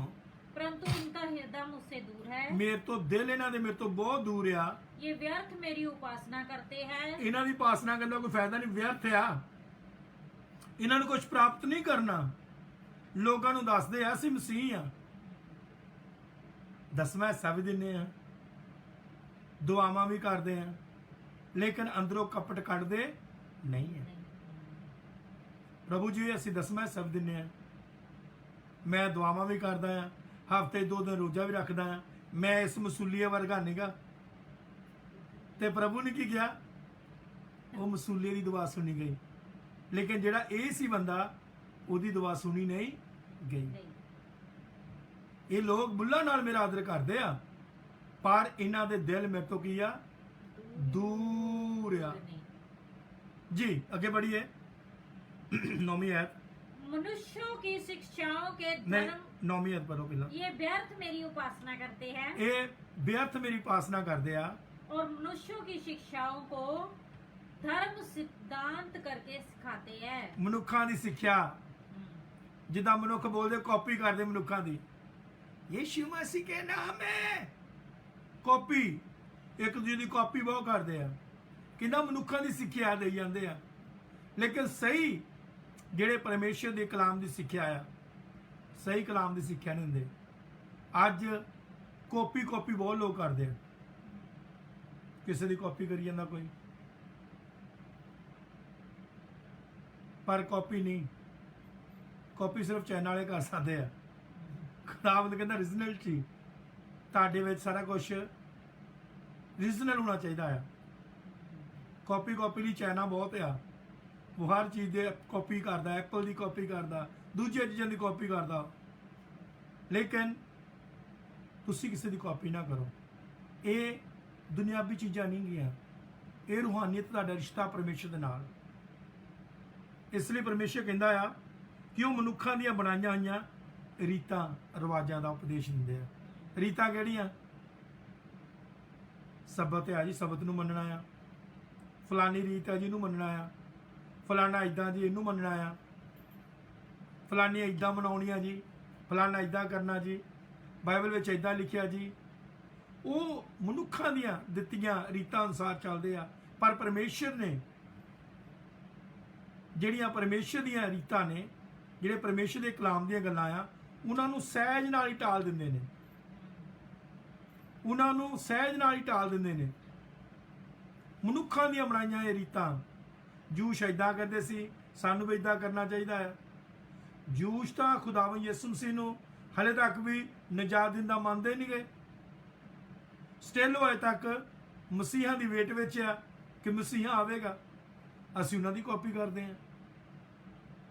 परंतु उनका हृदय मुझसे दूर है। मेरे तो दिल इन्हां दे मेरे तो बहुत दूर आ। ये व्यर्थ मेरी उपासना करते हैं। इन्हां दी उपासना करने का कोई फायदा नहीं, व्यर्थ आ। इन्हां नूं कुछ प्राप्त नहीं करना। लोगों नूं दसदे आ असीं मसीह आ, 10वां हिस्सा भी दिंदे आ, दुआवां भी करते हैं, लेकिन अंदरों कपट कढ़दे नहीं है। प्रभु जी असीं 10वां हिस्सा भी दिंदे आ, मैं दुआवां भी करदा आ, हफ्ते 2 दिन रोजा भी रखदा आ, मैं इस मसूलीए वर्गा नहींगा। ते प्रभु ने की किया? वो मसूलीए की दुआ सुनी गई, लेकिन जिहड़ा ये सी बंदा ਉਹਦੀ दुआ सुनी नहीं गई। ये लोग बुल्ला नाल मेरा आदर करते आ, पर इन्हां दे दिल मेरे तो की आ? दूर आ। जी अगे बढ़िए 9वीं आयत। मनुष्यों की शिक्षाओं के नहीं, धर्म 9वीं अध्याय पढ़ो पहला। ये व्यर्थ मेरी उपासना करते हैं ਇਹ ਵਿਅਰਥ ਮੇਰੀ ਉਪਾਸਨਾ ਕਰਦੇ ਆ और मनुष्यों की शिक्षाओं को धर्म सिद्धांत करके सिखाते हैं। ਮਨੁੱਖਾਂ ਦੀ ਸਿੱਖਿਆ ਜਿੱਦਾਂ ਮਨੁੱਖ ਬੋਲਦੇ ਕਾਪੀ ਕਰਦੇ ਮਨੁੱਖਾਂ ਦੀ ਯੀਸ਼ੂ ਮਸੀਹ ਕੇ ਨਾਮ ਹੈ ਕਾਪੀ ਇੱਕ ਦੂਜੇ ਦੀ ਕਾਪੀ ਬਹੁਤ ਕਰਦੇ ਆ ਕਿੰਨਾ ਮਨੁੱਖਾਂ ਦੀ ਸਿੱਖਿਆ ਦੇ ਜਾਂਦੇ ਆ ਲੇਕਿਨ ਸਹੀ ਜਿਹੜੇ ਪਰਮੇਸ਼ਰ ਦੇ ਕਲਾਮ ਦੀ ਸਿੱਖਿਆ ਆ ਸਹੀ ਕਲਾਮ ਦੀ ਸਿੱਖਿਆ ਨਹੀਂ ਦਿੰਦੇ ਅੱਜ ਕਾਪੀ ਬਹੁਤ ਲੋਕ ਕਰਦੇ ਆ ਕਿਸੇ ਦੀ ਕਾਪੀ ਕਰੀ ਜਾਂਦਾ ਕੋਈ ਪਰ ਕਾਪੀ ਨਹੀਂ ਕਾਪੀ ਸਿਰਫ ਚਾਈਨਾ ਵਾਲੇ ਕਰ ਸਕਦੇ ਆ ਖੁਦਾਵੰਦ ਕਹਿੰਦਾ ਰੀਜਨਲਟੀ ਤੁਹਾਡੇ ਵਿੱਚ ਸਾਰਾ ਕੁਝ ਰੀਜਨਲ ਹੋਣਾ ਚਾਹੀਦਾ ਆ ਕਾਪੀ ਲਈ ਚਾਈਨਾ ਬਹੁਤ ਆ ਉਹ ਹਰ ਚੀਜ਼ ਦੇ ਕਾਪੀ ਕਰਦਾ ਐਪਲ ਦੀ ਕਾਪੀ ਕਰਦਾ ਦੂਜੇ ਚੀਜ਼ਾਂ ਦੀ ਕਾਪੀ ਕਰਦਾ ਲੇਕਿਨ ਤੁਸੀਂ ਕਿਸੇ ਦੀ ਕਾਪੀ ਨਾ ਕਰੋ ਇਹ ਦੁਨਿਆਵੀ ਚੀਜ਼ਾਂ ਨਹੀਂ ਗੀਆਂ ਇਹ ਰੂਹਾਨੀਅਤ ਤੁਹਾਡਾ ਰਿਸ਼ਤਾ ਪਰਮੇਸ਼ਰ ਦੇ ਨਾਲ ਇਸ ਲਈ ਪਰਮੇਸ਼ਰ ਕਹਿੰਦਾ ਆ ਕਿ ਉਹ ਮਨੁੱਖਾਂ ਦੀਆਂ ਬਣਾਈਆਂ ਹੋਈਆਂ ਰੀਤਾਂ ਰਿਵਾਜਾਂ ਦਾ ਉਪਦੇਸ਼ ਦਿੰਦੇ ਆ ਰੀਤਾਂ ਕਿਹੜੀਆਂ ਸਬਤ ਆ ਜੀ ਸਬਤ ਨੂੰ ਮੰਨਣਾ ਆ ਫਲਾਨੀ ਰੀਤ ਆ ਜਿਹਨੂੰ ਮੰਨਣਾ ਆ ਫਲਾਨਾ ਇਦਾਂ ਜੀ ਇਹਨੂੰ ਮੰਨਣਾ ਆ ਫਲਾਨੀ ਇਦਾਂ ਮਨਾਉਣੀ ਆ ਜੀ ਫਲਾਨਾ ਇਦਾਂ ਕਰਨਾ ਜੀ ਬਾਈਬਲ ਵਿੱਚ ਇਦਾਂ ਲਿਖਿਆ ਜੀ ਉਹ ਮਨੁੱਖਾਂ ਦੀਆਂ ਦਿੱਤੀਆਂ ਰੀਤਾਂ ਅਨੁਸਾਰ ਚੱਲਦੇ ਆ ਪਰ ਪਰਮੇਸ਼ਰ ਨੇ ਜਿਹੜੀਆਂ ਪਰਮੇਸ਼ਰ ਦੀਆਂ ਰੀਤਾਂ ਨੇ ਜਿਹੜੇ ਪਰਮੇਸ਼ਰ ਦੇ ਕਲਾਮ ਦੀਆਂ ਗੱਲਾਂ ਆ ਉਹਨਾਂ ਨੂੰ ਸਹਿਜ ਨਾਲ ਹੀ ਟਾਲ ਦਿੰਦੇ ਨੇ ਉਹਨਾਂ ਨੂੰ ਸਹਿਜ ਨਾਲ ਹੀ ਟਾਲ ਦਿੰਦੇ ਨੇ ਮਨੁੱਖਾਂ ਦੀਆਂ ਬਣਾਈਆਂ ਇਹ ਰੀਤਾਂ ਜੂਸ਼ ਇਦਾਂ ਕਰਦੇ ਸੀ ਸਾਨੂੰ ਵੀ ਇਦਾਂ ਕਰਨਾ ਚਾਹੀਦਾ ਹੈ ਜੂਸ਼ ਤਾਂ ਖੁਦਾਵੰਦ ਯਿਸੂ ਮਸੀਹ ਨੂੰ ਹਲੇ ਤੱਕ ਵੀ ਨਜਾਤ ਦਿੰਦਾ ਮੰਨਦੇ ਨਹੀਂ ਗਏ ਸਟਿਲ ਹੋਏ ਤੱਕ ਮਸੀਹਾਂ ਦੀ ਵੇਟ ਵਿੱਚ ਆ ਕਿ ਮਸੀਹਾ ਆਵੇਗਾ ਅਸੀਂ ਉਹਨਾਂ ਦੀ ਕਾਪੀ ਕਰਦੇ ਹਾਂ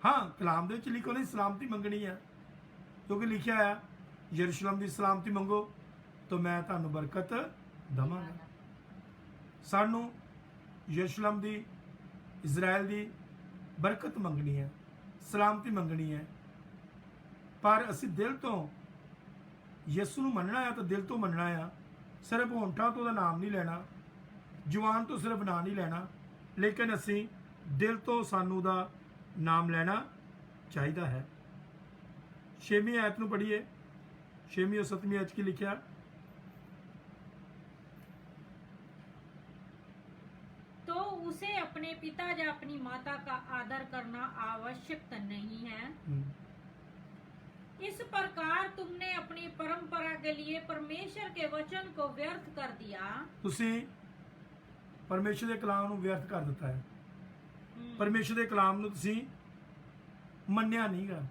ਹਾਂ ਕਲਾਮ ਦੇ ਵਿੱਚ ਲਿਖੋ ਨਹੀਂ ਸਲਾਮਤੀ ਮੰਗਣੀ ਆ ਕਿਉਂਕਿ ਲਿਖਿਆ ਆ ਯਰੂਸ਼ਲਮ ਦੀ ਸਲਾਮਤੀ ਮੰਗੋ ਤਾਂ ਮੈਂ ਤੁਹਾਨੂੰ ਬਰਕਤ ਦਵਾਂਗਾ ਸਾਨੂੰ ਯਰੂਸ਼ਲਮ ਦੀ ਇਜ਼ਰਾਈਲ ਦੀ ਬਰਕਤ ਮੰਗਣੀ ਹੈ ਸਲਾਮਤੀ ਮੰਗਣੀ ਹੈ ਪਰ ਅਸੀਂ ਦਿਲ ਤੋਂ ਯਿਸੂ ਨੂੰ ਮੰਨਣਾ ਆ ਤਾਂ ਦਿਲ ਤੋਂ ਮੰਨਣਾ ਆ ਸਿਰਫ ਹੋਂਠਾਂ ਤੋਂ ਉਹਦਾ ਨਾਮ ਨਹੀਂ ਲੈਣਾ ਜ਼ੁਬਾਨ ਤੋਂ ਸਿਰਫ ਨਾਂ ਨਹੀਂ ਲੈਣਾ ਲੇਕਿਨ ਅਸੀਂ ਦਿਲ ਤੋਂ ਸਾਨੂੰ ਦਾ ਨਾਮ ਲੈਣਾ ਚਾਹੀਦਾ ਹੈ 6ਵੀਂ ਆਇਤ ਨੂੰ ਪੜ੍ਹੀਏ 6ਵੀਂ और 7ਵੀਂ ਆਇਤ ਕੀ ਲਿਖਿਆ तो उसे अपने पिता या अपनी माता का आदर करना आवश्यक नहीं है इस प्रकार तुमने अपनी परंपरा के लिए परमेश्वर के वचन को व्यर्थ कर दिया ਤੁਸੀਂ ਪਰਮੇਸ਼ਰ ਦੇ ਕਲਾਮ ਨੂੰ ਵਿਅਰਥ ਕਰ ਦਿੱਤਾ ਹੈ ਪਰਮੇਸ਼ਰ ਦੇ ਕਲਾਮ ਨੂੰ ਤੁਸੀਂ ਮੰਨਿਆ ਨਹੀਂਗਾ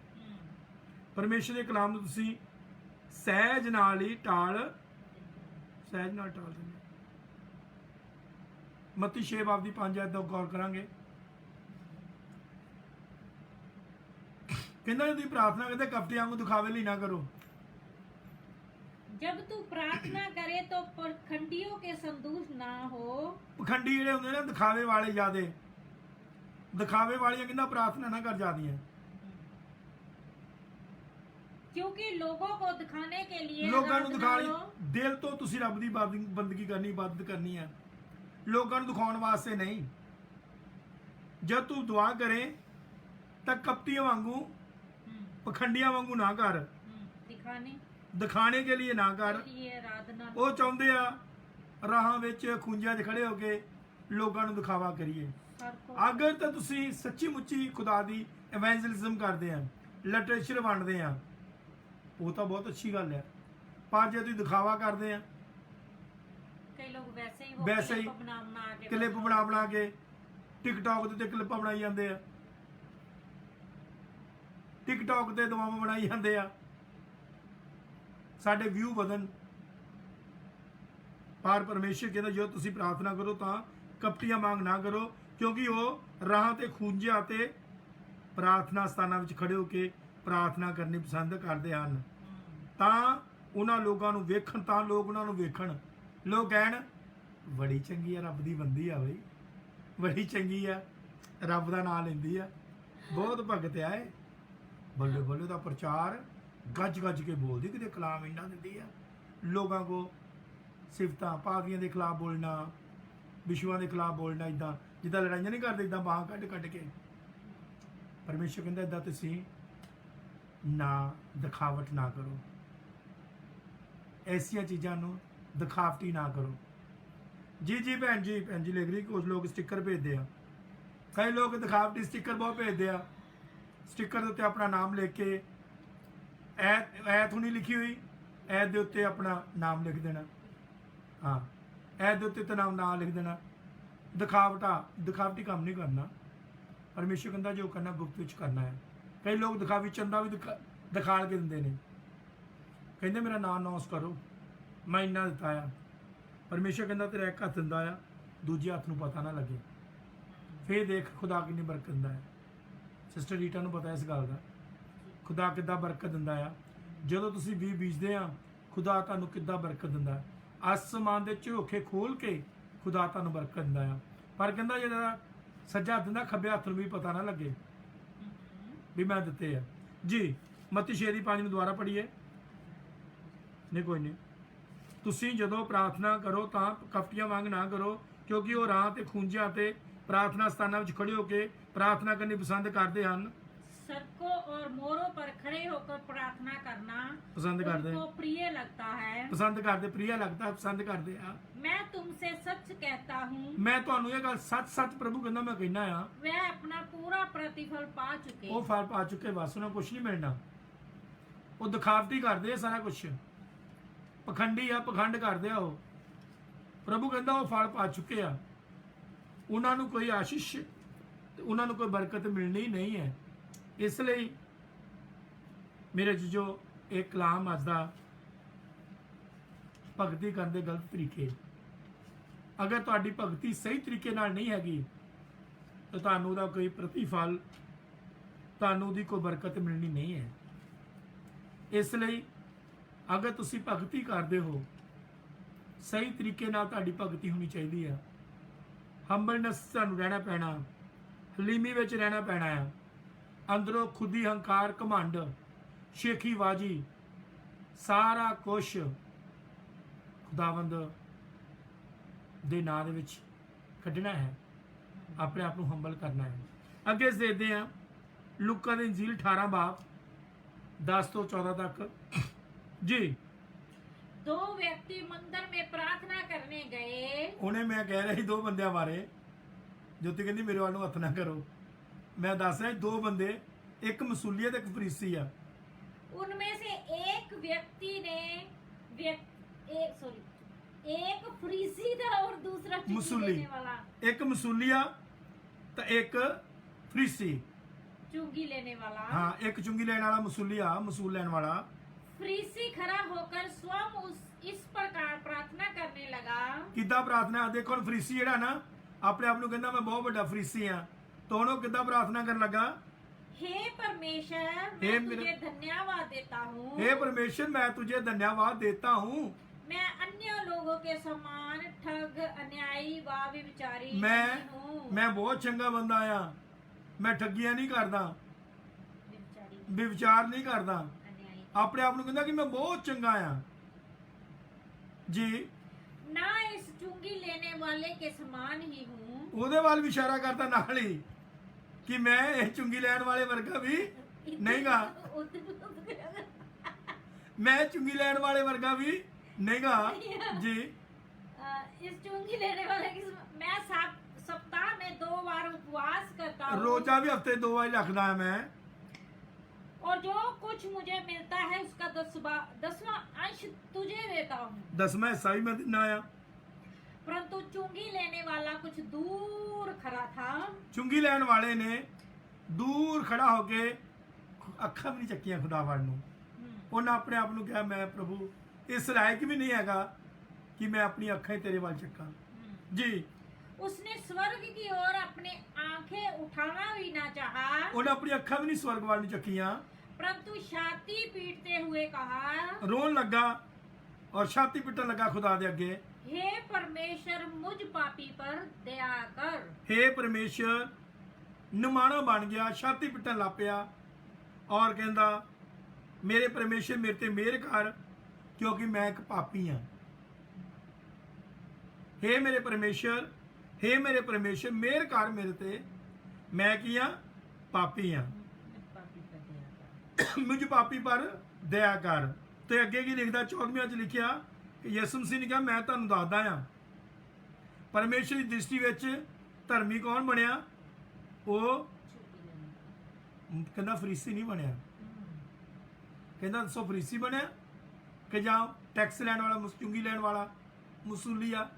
ਪਰਮੇਸ਼ਰ ਦੇ ਕਲਾਮ ਨੂੰ ਤੁਸੀਂ ਸਹਿਜ ਨਾਲ ਹੀ ਟਾਲ ਦਿੰਦੇ ਮੱਤੀ 6 ਬਾਬ ਦੀ 5 ਆਇਤ ਦਾ ਗੌਰ ਕਰਾਂਗੇ ਕਹਿੰਦਾ ਜੇ ਤੁਸੀਂ ਪ੍ਰਾਰਥਨਾ ਕਰਦੇ ਕਪਟੀਆਂ ਨੂੰ ਦਿਖਾਵੇ ਲਈ ਨਾ ਕਰੋ जब तू प्रार्थना करे तो पखंडियों के संदूष ना हो ਪਖੰਡੀ ਜਿਹੜੇ ਹੁੰਦੇ ਨੇ ਦਿਖਾਵੇ ਵਾਲੇ ਜਿਆਦੇ ਦਿਖਾਵੇ ਵਾਲੀਆਂ ਕਹਿੰਦਾ ਪ੍ਰਾਰਥਨਾ ਨਾ ਕਰ ਜਾਂਦੀਆਂ क्योंकि लोगों को दिखाने के लिए ਲੋਕਾਂ ਨੂੰ आराधना ਦਿਖਾਣੀ लो। ਦਿਲ ਤੋਂ ਤੁਸੀਂ ਰੱਬ ਦੀ ਬੰਦਗੀ ਕਰਨੀ ਇਬਾਦਤ ਕਰਨੀ ਹੈ ਲੋਕਾਂ ਨੂੰ ਦਿਖਾਉਣ ਵਾਸਤੇ ਨਹੀਂ ਜਦ ਤੂੰ ਦੁਆ ਕਰੇ ਤਾਂ ਕਪਟੀਆਂ ਵਾਂਗੂ ਪਖੰਡੀਆਂ ਵਾਂਗੂ ਨਾ ਕਰ ਦਿਖਾਣੇ ਕੇ ਲਈ ਨਾ ਕਰ ਉਹ ਚਾਹੁੰਦੇ ਆ ਰਾਹਾਂ ਵਿੱਚ ਖੁੰਝਾਂ 'ਚ ਖੜੇ ਹੋ ਕੇ ਲੋਕਾਂ ਨੂੰ ਦਿਖਾਵਾ ਕਰੀਏ ਅਗਰ ਤਾਂ ਤੁਸੀਂ ਸੱਚੀ ਮੁੱਚੀ ਖੁਦਾ ਦੀ ਇਵੈਂਜਲਿਜ਼ਮ ਕਰਦੇ ਆ ਲਿਟਰੇਚਰ ਵੰਡਦੇ ਆ ਉਹ ਤਾਂ ਬਹੁਤ ਅੱਛੀ ਗੱਲ ਹੈ ਪਰ ਜੇ ਤੁਸੀਂ ਦਿਖਾਵਾ ਕਰਦੇ ਆ ਕਈ ਲੋਕ ਵੈਸੇ ਹੀ ਕਲਿੱਪ ਬਣਾ ਕੇ ਟਿਕਟੌਕ ਦੇ ਉੱਤੇ ਕਲਿੱਪਾਂ ਬਣਾਈ ਜਾਂਦੇ ਆ ਟਿਕਟੌਕ ਤੇ ਦੁਆਵਾਂ ਬਣਾਈ ਜਾਂਦੇ ਆ ਸਾਡੇ ਵਿਊ ਵਧਣ ਪਰ ਪਰਮੇਸ਼ਰ ਕਹਿੰਦਾ ਜੋ ਤੁਸੀਂ ਪ੍ਰਾਰਥਨਾ ਕਰੋ ਤਾਂ ਕਪਟੀਆਂ ਮੰਗ ਨਾ ਕਰੋ ਕਿਉਂਕਿ ਉਹ ਰਾਹਾਂ ਤੇ ਖੂੰਜਿਆਂ ਤੇ ਪ੍ਰਾਰਥਨਾ ਸਥਾਨਾਂ ਵਿੱਚ ਖੜੇ ਹੋ ਕੇ ਪ੍ਰਾਰਥਨਾ ਕਰਨੀ ਪਸੰਦ ਕਰਦੇ ਹਨ ਤਾਂ ਉਹਨਾਂ ਲੋਕਾਂ ਨੂੰ ਵੇਖਣ ਤਾਂ ਲੋਕ ਉਹਨਾਂ ਨੂੰ ਵੇਖਣ ਲੋਕ ਕਹਿਣ ਬੜੀ ਚੰਗੀ ਆ ਰੱਬ ਦੀ ਬੰਦੀ ਆ ਬਈ ਬੜੀ ਚੰਗੀ ਆ ਰੱਬ ਦਾ ਨਾਮ ਲੈਂਦੀ ਆ ਬਹੁਤ ਭਗਤ ਆ ਇਹ ਬੱਲੇ ਬੱਲੇ ਦਾ ਪ੍ਰਚਾਰ ਗੱਜ ਗੱਜ ਕੇ ਬੋਲਦੀ, ਕਿਤੇ ਕਲਾਮ ਇੰਨਾ ਦਿੰਦੀ ਆ ਲੋਕਾਂ ਕੋ ਸਿਫਤਾਂ ਪਾਗੀਆਂ ਦੇ ਖਿਲਾਫ ਬੋਲਣਾ, ਵਿਸ਼ਵਾਂ ਦੇ ਖਿਲਾਫ ਬੋਲਣਾ, ਇਦਾਂ ਜਿੱਦਾਂ ਲੜਾਈਆਂ ਨਹੀਂ ਕਰਦੇ ਇਦਾਂ ਬਾਹਾਂ ਕੱਢ ਕੱਢ ਕੇ। ਪਰਮੇਸ਼ਰ ਕਹਿੰਦਾ ਇਦਾਂ ਤੁਸੀਂ ਨਾ ਦਿਖਾਵਟ ਨਾ ਕਰੋ, ਐਸੀਆਂ ਚੀਜ਼ਾਂ ਨੂੰ ਦਿਖਾਵਟੀ ਨਾ ਕਰੋ। ਜੀ ਭੈਣ ਜੀ ਲਿਖ ਰਹੀ ਕੁਝ ਲੋਕ ਸਟicker ਭੇਜਦੇ ਆ, ਕਈ ਲੋਕ ਦਿਖਾਵਟੀ ਸਟicker ਬਹੁਤ ਭੇਜਦੇ ਆ। ਸਟicker ਦੇ ਉੱਤੇ ਆਪਣਾ ਨਾਮ ਲਿਖ ਕੇ ਐਤ ਨਹੀਂ ਲਿਖੀ ਹੋਈ, ਐਤ ਦੇ ਉੱਤੇ ਆਪਣਾ ਨਾਮ ਲਿਖ ਦੇਣਾ, ਹਾਂ ਐਤ ਦੇ ਉੱਤੇ ਤਾਂ ਨਾਮ ਲਿਖ ਦੇਣਾ। ਦਿਖਾਵਟੀ ਕੰਮ ਨਹੀਂ ਕਰਨਾ। ਪਰਮੇਸ਼ਰ ਕਹਿੰਦਾ ਜੋ ਕਰਨਾ ਗੁਪਤ ਵਿੱਚ ਕਰਨਾ ਹੈ। ਕਈ ਲੋਕ ਦਿਖਾਵੀ ਚੰਦਾ ਵੀ ਦਿਖਾਲ ਕੇ ਦਿੰਦੇ ਨੇ, ਕਹਿੰਦੇ ਮੇਰਾ ਨਾਮ ਅਨਾਉਂਸ ਕਰੋ, ਮੈਂ ਇੰਨਾ ਦਿੱਤਾ ਆ। ਪਰਮੇਸ਼ਰ ਕਹਿੰਦਾ ਤੇਰਾ ਇੱਕ ਹੱਥ ਦਿੰਦਾ ਆ, ਦੂਜੇ ਹੱਥ ਨੂੰ ਪਤਾ ਨਾ ਲੱਗੇ। ਫੇਰ ਦੇਖ ਖੁਦਾ ਕਿੰਨੀ ਬਰਕਤ ਦਿੰਦਾ ਹੈ। ਸਿਸਟਰ ਰੀਟਾ ਨੂੰ ਪਤਾ ਇਸ ਗੱਲ ਦਾ, ਖੁਦਾ ਕਿੱਦਾਂ ਬਰਕਤ ਦਿੰਦਾ ਆ। ਜਦੋਂ ਤੁਸੀਂ ਬੀਜ ਬੀਜਦੇ ਆ, ਖੁਦਾ ਤੁਹਾਨੂੰ ਕਿੱਦਾਂ ਬਰਕਤ ਦਿੰਦਾ। ਆਸਮਾਨ ਦੇ ਝਰੋਖੇ ਖੋਲ ਕੇ ਖੁਦਾ ਤੁਹਾਨੂੰ ਬਰਕਤ ਦਿੰਦਾ ਆ। ਪਰ ਕਹਿੰਦਾ ਜਿਹੜਾ ਸੱਜਾ ਹੱਥ ਦਿੰਦਾ, ਖੱਬੇ ਹੱਥ ਨੂੰ ਵੀ ਪਤਾ ਨਾ ਲੱਗੇ ਵੀ ਮੈਂ ਦਿੱਤੇ ਆ। ਜੀ ਮੱਤੀ 6:5 ਨੂੰ ਦੁਬਾਰਾ ਪੜ੍ਹੀਏ। ਨਹੀਂ ਕੋਈ ਨਹੀਂ। ਤੁਸੀਂ ਜਦੋਂ ਪ੍ਰਾਰਥਨਾ ਕਰੋ ਤਾਂ ਕਪਟੀਆਂ ਵਾਂਗ ਨਾ ਕਰੋ, ਕਿਉਂਕਿ ਉਹ ਰਾਹ ਤੇ ਖੂੰਜਿਆਂ ਤੇ ਪ੍ਰਾਰਥਨਾ ਸਥਾਨਾਂ ਵਿੱਚ ਖੜੇ ਹੋ ਕੇ ਪ੍ਰਾਰਥਨਾ ਕਰਨੀ ਪਸੰਦ ਕਰਦੇ ਹਨ। सड़कों और मोड़ों पर खड़े होकर प्रार्थना करना पसंद करते हैं। उनको प्रिय लगता है। ਪਸੰਦ ਕਰਦੇ, ਪ੍ਰਿਆ ਲੱਗਦਾ, ਪਸੰਦ ਕਰਦੇ ਆ। मैं तुमसे सच कहता हूँ, ਮੈਂ ਤੁਹਾਨੂੰ ਇਹ ਗੱਲ ਸੱਚ ਪ੍ਰਭੂ ਕਹਿੰਦਾ ਮੈਂ ਕਹਿਣਾ ਆ, वह अपना पूरा प्रतिफल पा चुके। ਉਹ ਫਲ ਪਾ ਚੁੱਕੇ, ਬਸ ਉਹਨਾਂ ਕੁਝ ਨਹੀਂ ਮਿਲਣਾ। ਉਹ ਦਿਖਾਵਟੀ ਕਰਦੇ ਆ ਸਾਰਾ ਕੁਝ, ਪਖੰਡੀ ਆ, ਪਖੰਡ ਕਰਦੇ ਆ ਉਹ। ਪ੍ਰਭੂ ਕਹਿੰਦਾ ਉਹ ਫਲ ਪਾ ਚੁੱਕੇ ਆ, ਉਹਨਾਂ ਨੂੰ ਕੋਈ ਆਸ਼ੀਸ਼, ਉਹਨਾਂ ਨੂੰ ਕੋਈ ਬਰਕਤ ਮਿਲਣੀ ਨਹੀਂ ਹੈ। ਇਸ ਲਈ ਮੇਰੇ ਜੋ ਇਹ ਕਲਾਮ ਅੱਜ ਦਾ ਭਗਤੀ ਕਰਨ ਦੇ ਗਲਤ ਤਰੀਕੇ, ਅਗਰ ਤੁਹਾਡੀ ਭਗਤੀ ਸਹੀ ਤਰੀਕੇ ਨਾਲ ਨਹੀਂ ਹੈਗੀ ਤਾਂ ਤੁਹਾਨੂੰ ਉਹਦਾ ਕੋਈ ਪ੍ਰਤੀਫਲ, ਤੁਹਾਨੂੰ ਉਹਦੀ ਕੋਈ ਬਰਕਤ ਮਿਲਣੀ ਨਹੀਂ ਹੈ। ਇਸ ਲਈ ਅਗਰ ਤੁਸੀਂ ਭਗਤੀ ਕਰਦੇ ਹੋ, ਸਹੀ ਤਰੀਕੇ ਨਾਲ ਤੁਹਾਡੀ ਭਗਤੀ ਹੋਣੀ ਚਾਹੀਦੀ ਹੈ। ਹੰਬਲਨੈਸ ਤੁਹਾਨੂੰ ਰਹਿਣਾ ਪੈਣਾ, ਹਲੀਮੀ ਵਿੱਚ ਰਹਿਣਾ ਪੈਣਾ ਆ। ਅੰਦਰੋਂ ਖੁਦੀ ਹੰਕਾਰ, ਘਮੰਡ, ਸ਼ੇਖੀਬਾਜ਼ੀ, ਸਾਰਾ ਕੁਛ ਖੁਦਾਵੰਦ ਦੇ ਨਾਂ ਦੇ ਵਿੱਚ ਕੱਢਣਾ ਹੈ। ਆਪਣੇ ਆਪ ਨੂੰ ਹੰਬਲ ਕਰਨਾ ਹੈ। ਅੱਗੇ ਦੇਖਦੇ ਹਾਂ ਲੂਕਾ ਦੀ ਇੰਜੀਲ 18 ਬਾਬ 10 ਤੋਂ 14 ਤੱਕ। ਜੀ दो व्यक्ति मंदिर में प्रार्थना करने गए। ਉਹਨੇ ਮੈਂ ਕਹਿ ਰਿਹਾ ਸੀ ਦੋ ਬੰਦਿਆਂ ਬਾਰੇ, ਜੋਤੀ ਕਹਿੰਦੀ ਮੇਰੇ ਵੱਲ ਨੂੰ ਹੱਥ ਨਾ ਕਰੋ। ਮੈਂ ਦੱਸ ਰਿਹਾ ਦੋ ਬੰਦੇ, ਇੱਕ ਮਸੂਲੀਆ ਤੇ ਇੱਕ ਫਰੀਸੀ ਆ। उनमें से एक व्यक्ति ने एक फरीसी था और दूसरा चुंगी मसूली। लेने वाला। ਇੱਕ ਮਸੂਲੀਆ ਤੇ ਇੱਕ ਫਰੀਸੀ। चुंगी लेने वाला। ਹਾਂ, ਇੱਕ ਚੁੰਗੀ ਲੈਣ ਵਾਲਾ ਮਸੂਲੀਆ, ਮਸੂਲ ਲੈਣ ਵਾਲਾ। फरीसी खड़ा होकर स्वयं इस प्रकार प्रार्थना करने लगा। ਕਿੱਦਾਂ ਪ੍ਰਾਰਥਨਾ, ਦੇਖੋ ਹੁਣ ਫਰੀਸੀ ਜਿਹੜਾ ਨਾ ਆਪਣੇ ਆਪ ਨੂੰ ਕਹਿੰਦਾ ਮੈਂ ਬਹੁਤ ਵੱਡਾ ਫਰੀਸੀ ਆ, ਤਾਂ ਉਹਨੂੰ ਕਿੱਦਾਂ ਪ੍ਰਾਰਥਨਾ ਕਰਨ ਲੱਗਾ। हे परमेश्वर, हे मैं मेरे- तुझे धन्यवाद देता हूँ। हे परमेश्वर, मैं तुझे धन्यवाद देता हूँ। मैं अन्य लोगों के समान ठग, अन्यायी व व्यभिचारी नहीं हूँ। मैं बहुत चंगा बंदा आ, मैं ठगियां नहीं करदा, व्यभिचारी, ਵਿਵਚਾਰ ਨਹੀਂ ਕਰਦਾ। अन्यायी। ਆਪਣੇ ਆਪ ਨੂੰ ਕਹਿੰਦਾ ਕਿ ਮੈਂ ਬਹੁਤ ਚੰਗਾ ਆ। ਜੀ ना इस चुंगी लेने वाले के समान ही हूँ। ਉਹਦੇ ਵੱਲ ਵੀ ਇਸ਼ਾਰਾ ਕਰਦਾ ਨਾਲ ਹੀ ਕਿ ਮੈਂ ਇਹ ਚੁੰਗੀ ਲੈਣ ਵਾਲੇ ਵਰਗਾ ਵੀ ਨਹੀਂਗਾ, ਮੈਂ ਚੁੰਗੀ ਲੈਣ ਵਾਲੇ ਵਰਗਾ ਵੀ ਨਹੀਂਗਾ। ਜੀ इस चुंगी लेने वाले की मैं सप्ताह में 2 बार उपवास करता हूँ। ਰੋਜ਼ਾ ਵੀ ਹਫਤੇ 2 ਵਾਰ ਰੱਖਦਾ ਹਾਂ ਮੈਂ। और जो कुछ मुझे मिलता है उसका 10वां अंश तुझे देता हूँ। 10ਵਾਂ ਹਿੱਸਾ ਵੀ ਮੈਂ ਦਿੰਦਾ ਆ। परंतु चुंगी लेने वाला कुछ दूर खड़ा था। ਚੁੰਗੀ ਲੈਣ ਵਾਲੇ ਨੇ ਦੂਰ ਖੜਾ ਹੋ ਕੇ ਅੱਖਾਂ ਵੀ ਨਹੀਂ ਚੱਕੀਆਂ ਖੁਦਾ ਵੱਲ ਨੂੰ। ਉਹਨਾਂ ਆਪਣੇ ਆਪ ਨੂੰ ਕਿਹਾ ਮੈਂ ਪ੍ਰਭੂ ਇਸ ਲਾਇਕ ਵੀ ਨਹੀਂ ਹੈਗਾ ਕਿ ਮੈਂ ਆਪਣੀ ਅੱਖਾਂ ਹੀ ਤੇਰੇ ਵੱਲ ਚੱਕਾਂ। ਜੀ उसने स्वर्ग की ओर अपनी आंखें उठाना भी ना चाहा, ਉਹਨੇ ਆਪਣੀ ਅੱਖਾਂ ਵੀ ਨਹੀਂ ਸਵਰਗ ਵੱਲ ਨੂੰ ਚੱਕੀਆਂ। परंतु छाती पीटते हुए कहा, ਰੋਣ ਲੱਗਾ ਔਰ ਛਾਤੀ ਪਿੱਟਣ ਲੱਗਾ ਖੁਦਾ ਦੇ ਅੱਗੇ, हे परमेश्वर, मुझ पापी पर दया कर। हे परमेश्वर, ਨਿਮਾਣਾ ਬਣ ਗਿਆ, ਛਾਤੀ ਪਿੱਟਣ ਲੱਗ ਪਿਆ और कहता मेरे परमेश्वर मेरे ते मेहर कर क्योंकि मैं एक पापी हाँ। हे मेरे परमेश्वर मेहर कर मेरे ते, मैं की हाँ पापी हाँ, मुझ पापी पर दया कर। तो अगे की लिखता 14वें च लिखिया कि यसु मसीह ने कहा मैं तुहानू दसदा हाँ परमेश्वर की दृष्टि विच धर्मी कौन बनया, वो कहता फरीसी नहीं बनया। कहता दसो फरीसी बनया कि जाओ टैक्स लैन वाला, चुंगी लैन वाला, मुसूलिया।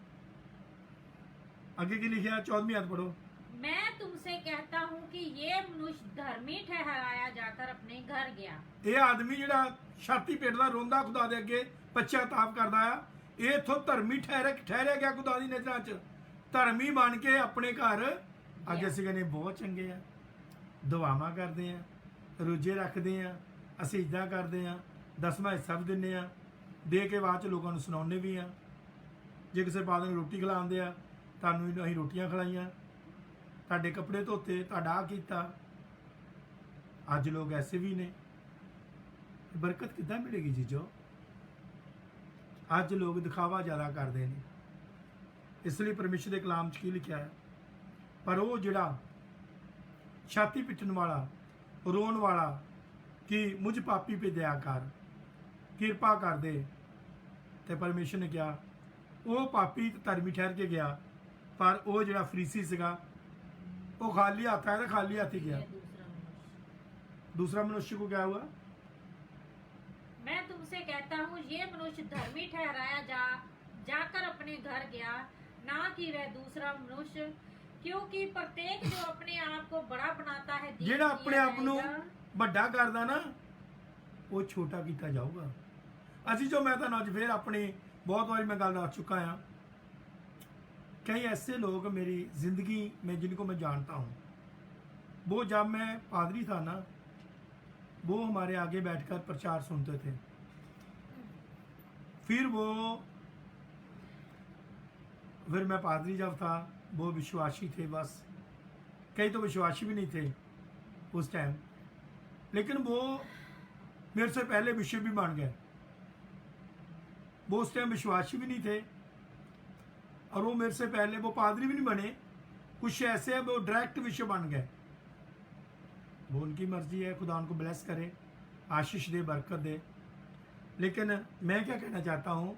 आगे की लिखिया 14वीं आयत पढ़ो। मैं तुमसे कहता हूँ कि ये मनुष्य धर्मी ठहराया जाकर अपने घर गया। ये आदमी जिहड़ा छाती पिटदा रोंदा खुदा दे अगे पश्चाताप करदा आ, ये इथों धर्मी ठहरिया गया खुदा दी नज़रां च, धर्मी बन के अपने घर। अज असीं कहने बहुत चंगे आ, दुआवां करदे आ, रोजे रखदे आ, असीजां करदे आ, 10वां हिस्सा भी दिंदे आ, दे के बाद च लोकां नूं सुणाउने भी आ। जे किसी पादे नूं रोटी खिलाउंदे आ, तुहानूं असीं रोटियां खिलाईआं, तुहाडे कपड़े धोते, तुहाडा आ कीता। अज लोग ऐसे भी ने। बरकत किद्दां मिलेगी जीजो? अज लोग दिखावा ज़्यादा करते हैं, इसलिए परमेश्वर के कलाम च की लिखा है, पर वो जिहड़ा छाती पिटन वाला, रोन वाला कि मुझ पापी पे दया कर, कृपा कर दे, तो परमेश्वर ने कहा वो पापी धर्मी ठहर के गया, पर वो जिहड़ा फरीसी सीगा वो खाली हाथ आया, खाली हाथ ही गया। दूसरा मनुष्य को क्या हुआ? मैं तुमसे कहता हूँ ये मनुष्य धर्मी ठहराया जाकर अपने घर गया, ना कि वह दूसरा मनुष्य, क्योंकि प्रत्येक जो अपने आप को बड़ा बनाता है जेड़ा अपने आप नूं ਵੱਡਾ करदा ना वो छोटा किया जाऊगा। असी जो मैं तुहानूं अज फिर अपनी बहुत बार मैं गल दस चुका हाँ, कई ऐसे लोग मेरी जिंदगी में जिनको मैं जानता हूँ, वो जब मैं पादरी था ना, वो हमारे आगे बैठकर प्रचार सुनते थे, फिर मैं पादरी जब था वो विश्वासी थे, बस कई तो विश्वासी भी नहीं थे उस टाइम, लेकिन वो मेरे से पहले विषय भी बन गए। वो उस टाइम विश्वासी भी नहीं थे और वो मेरे से पहले वो पादरी भी नहीं बने, कुछ ऐसे हैं वो डायरेक्ट विषय बन गए। वो उनकी मर्जी है, खुदा उनको ब्लेस करे, आशीष दे, बरकत दे। लेकिन मैं क्या कहना चाहता हूँ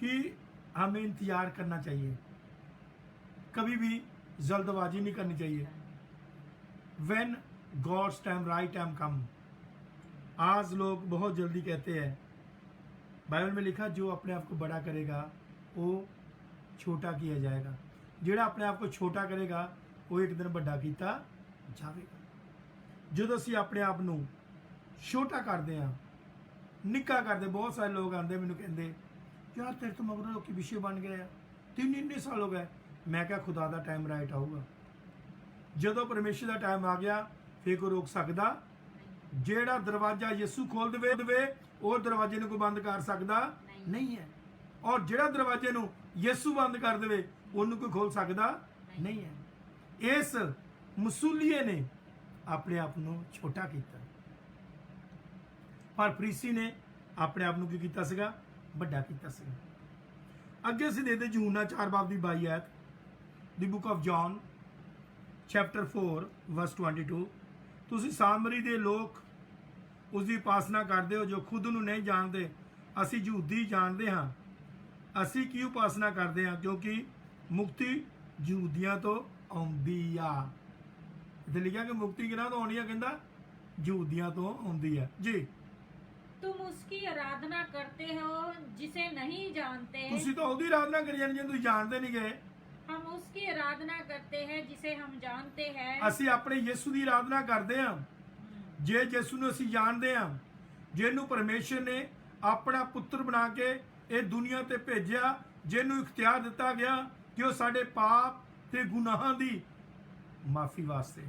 कि हमें इंतजार करना चाहिए, कभी भी जल्दबाजी नहीं करनी चाहिए। When God's time, right time come। आज लोग बहुत जल्दी कहते हैं, बाइबल में लिखा जो अपने आप को बड़ा करेगा वो छोटा किया जाएगा, जिहड़ा अपने आप को छोटा करेगा वो एक दिन बड़ा किया जाएगा। जो असीं अपने आप नूं छोटा करते हैं, निक्का करते, बहुत सारे लोग आते मैनूं कहते यार तेरे तो मगरों लोग विषय बन गए हैं, 3 साल हो गए। मैं क्या खुदा का टाइम राइट आऊगा, जो परमेश्वर का टाइम आ गया फिर कोई रोक सकता? जेड़ा दरवाजा यसू खोल देवे वो दरवाजे को बंद कर सकता नहीं है, और जेड़ा दरवाजे को यसू बंद कर देवे उन्होंने कोई खोल सकता नहीं है। इस मसूलिए ने अपने आप को छोटा किया, पर फरीसी ने अपने आप को की किया, बड़ा किया। अगे असीं देखते यूहन्ना 4:22 आयत, the book of John chapter 4 verse 22। तुसीं सामरी दे लोग उसकी उपासना करते हो जो खुद नूं नहीं जानते, असीं यहूदी जानते हाँ। असीं की उपासना करते हैं क्योंकि मुक्ति यहूदियों तो आउंदी आ। इत्थे लिखा कि मुक्ति किहनां तो आउणी आ, कहंदा यहूदियों तो आउंदी है जी। तुम उसकी आराधना करते हो जिसे नहीं जानते। तुसीं तो ਉਹਦੀ आराधना करी जांदे जे तुसीं जानते नहीं गए। हम उसकी आराधना करते हैं जिसे हम जानते हैं। ਅਸੀਂ ਆਪਣੇ ਯਿਸੂ ਦੀ ਆਰਾਧਨਾ ਕਰਦੇ ਹਾਂ ਜੇ ਯਿਸੂ ਨੂੰ ਅਸੀਂ ਜਾਣਦੇ ਹਾਂ, ਜਿਹਨੂੰ ਪਰਮੇਸ਼ਰ ਨੇ ਆਪਣਾ ਪੁੱਤਰ ਬਣਾ ਕੇ ਇਹ ਦੁਨੀਆ ਤੇ ਭੇਜਿਆ, ਜਿਹਨੂੰ ਇਖਤਿਆਰ ਦਿੱਤਾ ਗਿਆ ਕਿ ਉਹ ਸਾਡੇ ਪਾਪ ਤੇ ਗੁਨਾਹਾਂ ਦੀ ਮਾਫੀ ਵਾਸਤੇ।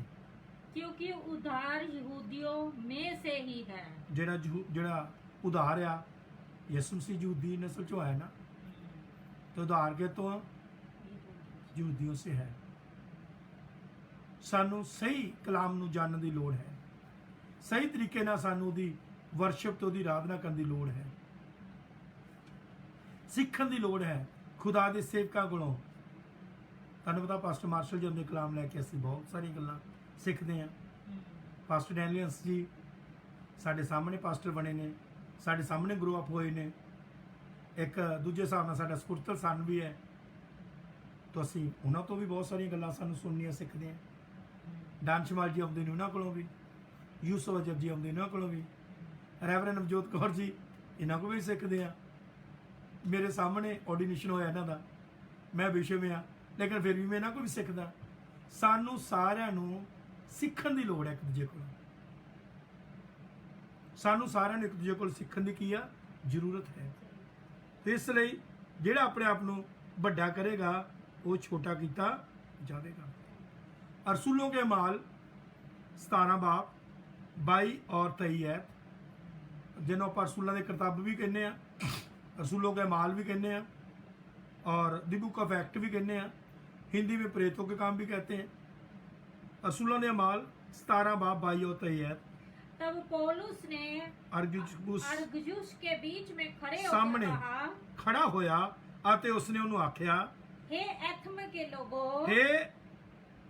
क्योंकि उद्धार यहूदियों में से ही है। ਜਿਹੜਾ ਉਧਾਰ ਆ ਯਿਸੂ ਮਸੀਹ ਯਹੂਦੀ ਨਸਲ ਚੋਂ ਆਇਆ ਨਾ, ਤੇ ਉਧਾਰ ਕਿਤੋਂ? यहूदियों से है। ਸਾਨੂੰ ਸਹੀ ਕਲਾਮ ਨੂੰ ਜਾਣਨ ਦੀ ਲੋੜ ਹੈ, ਸਹੀ ਤਰੀਕੇ ਨਾਲ ਸਾਨੂੰ ਉਹਦੀ ਵਰਸ਼ਿਪ ਤੇ ਉਹਦੀ ਆਰਾਧਨਾ ਕਰਨ ਦੀ ਲੋੜ ਹੈ, ਸਿੱਖਣ ਦੀ ਲੋੜ ਹੈ ਖੁਦਾ ਦੇ ਸੇਵਕਾਂ ਕੋਲੋਂ। ਤੁਹਾਨੂੰ ਪਤਾ ਪਾਸਟਰ ਮਾਰਸ਼ਲ ਜੀ ਦੇ ਕਲਾਮ ਲੈ ਕੇ ਅਸੀਂ ਬਹੁਤ ਸਾਰੀਆਂ ਗੱਲਾਂ ਸਿੱਖਦੇ ਹਾਂ। ਪਾਸਟਰ ਡੈਨੀਅਲਸ ਜੀ ਸਾਡੇ ਸਾਹਮਣੇ ਪਾਸਟਰ ਬਣੇ ਨੇ, ਸਾਡੇ ਸਾਹਮਣੇ ਗਰੋ ਅਪ ਹੋਏ ਨੇ, ਇੱਕ ਦੂਜੇ ਹਿਸਾਬ ਨਾਲ ਸਾਡਾ ਸਪੁਰਤਰ ਸਨ ਵੀ ਹੈ, ਤਾਂ ਅਸੀਂ ਉਹਨਾਂ ਤੋਂ ਵੀ ਬਹੁਤ ਸਾਰੀਆਂ ਗੱਲਾਂ ਸਾਨੂੰ ਸੁਣਨੀਆਂ ਸਿੱਖਦੇ ਹਾਂ। ਡਾਂਸ਼ਮਾਲ ਜੀ ਆਉਂਦੇ ਨੇ ਉਹਨਾਂ ਕੋਲੋਂ ਵੀ, ਯੂਸਫ ਅਜਬ ਜੀ ਆਉਂਦੇ ਨੇ ਉਹਨਾਂ ਕੋਲੋਂ ਵੀ, ਰੈਵਰੈਂਡ ਨਵਜੋਤ ਕੌਰ ਜੀ ਇਹਨਾਂ ਕੋਲ ਵੀ ਸਿੱਖਦੇ ਆ। ਮੇਰੇ ਸਾਹਮਣੇ ਆਰਡੀਨੇਸ਼ਨ ਹੋਇਆ ਇਹਨਾਂ ਦਾ, ਮੈਂ ਵਿਸ਼ਵ ਆ, ਲੇਕਿਨ ਫਿਰ ਵੀ ਮੈਂ ਇਹਨਾਂ ਕੋਲ ਵੀ ਸਿੱਖਦਾ। ਸਾਨੂੰ ਸਾਰਿਆਂ ਨੂੰ ਸਿੱਖਣ ਦੀ ਲੋੜ ਹੈ ਇੱਕ ਦੂਜੇ ਕੋਲ, ਸਾਨੂੰ ਸਾਰਿਆਂ ਨੂੰ ਇੱਕ ਦੂਜੇ ਕੋਲ ਸਿੱਖਣ ਦੀ ਕੀ ਆ ਜ਼ਰੂਰਤ ਹੈ। ਤੇ ਇਸ ਲਈ ਜਿਹੜਾ ਆਪਣੇ ਆਪ ਨੂੰ ਵੱਡਾ ਕਰੇਗਾ ਉਹ ਛੋਟਾ ਕੀਤਾ ਜਾਵੇਗਾ। रसूलों के माल 17 बाब 22 और 23 है, जिन्हों आप रसूलों के किताब भी कहने हैं, रसूलों के माल भी कहने हैं, और द बुक ऑफ एक्ट भी कहने हैं, हिंदी में प्रेतों के काम भी कहते हैं। रसूलों के माल 17 बाब 22 और 23 है। तब पौलुस ने अरगुस के बीच में खड़े होकर सामने कहा, खड़ा होया आते उसने उन्होंने आख्या, हे एथम के लोगों, हे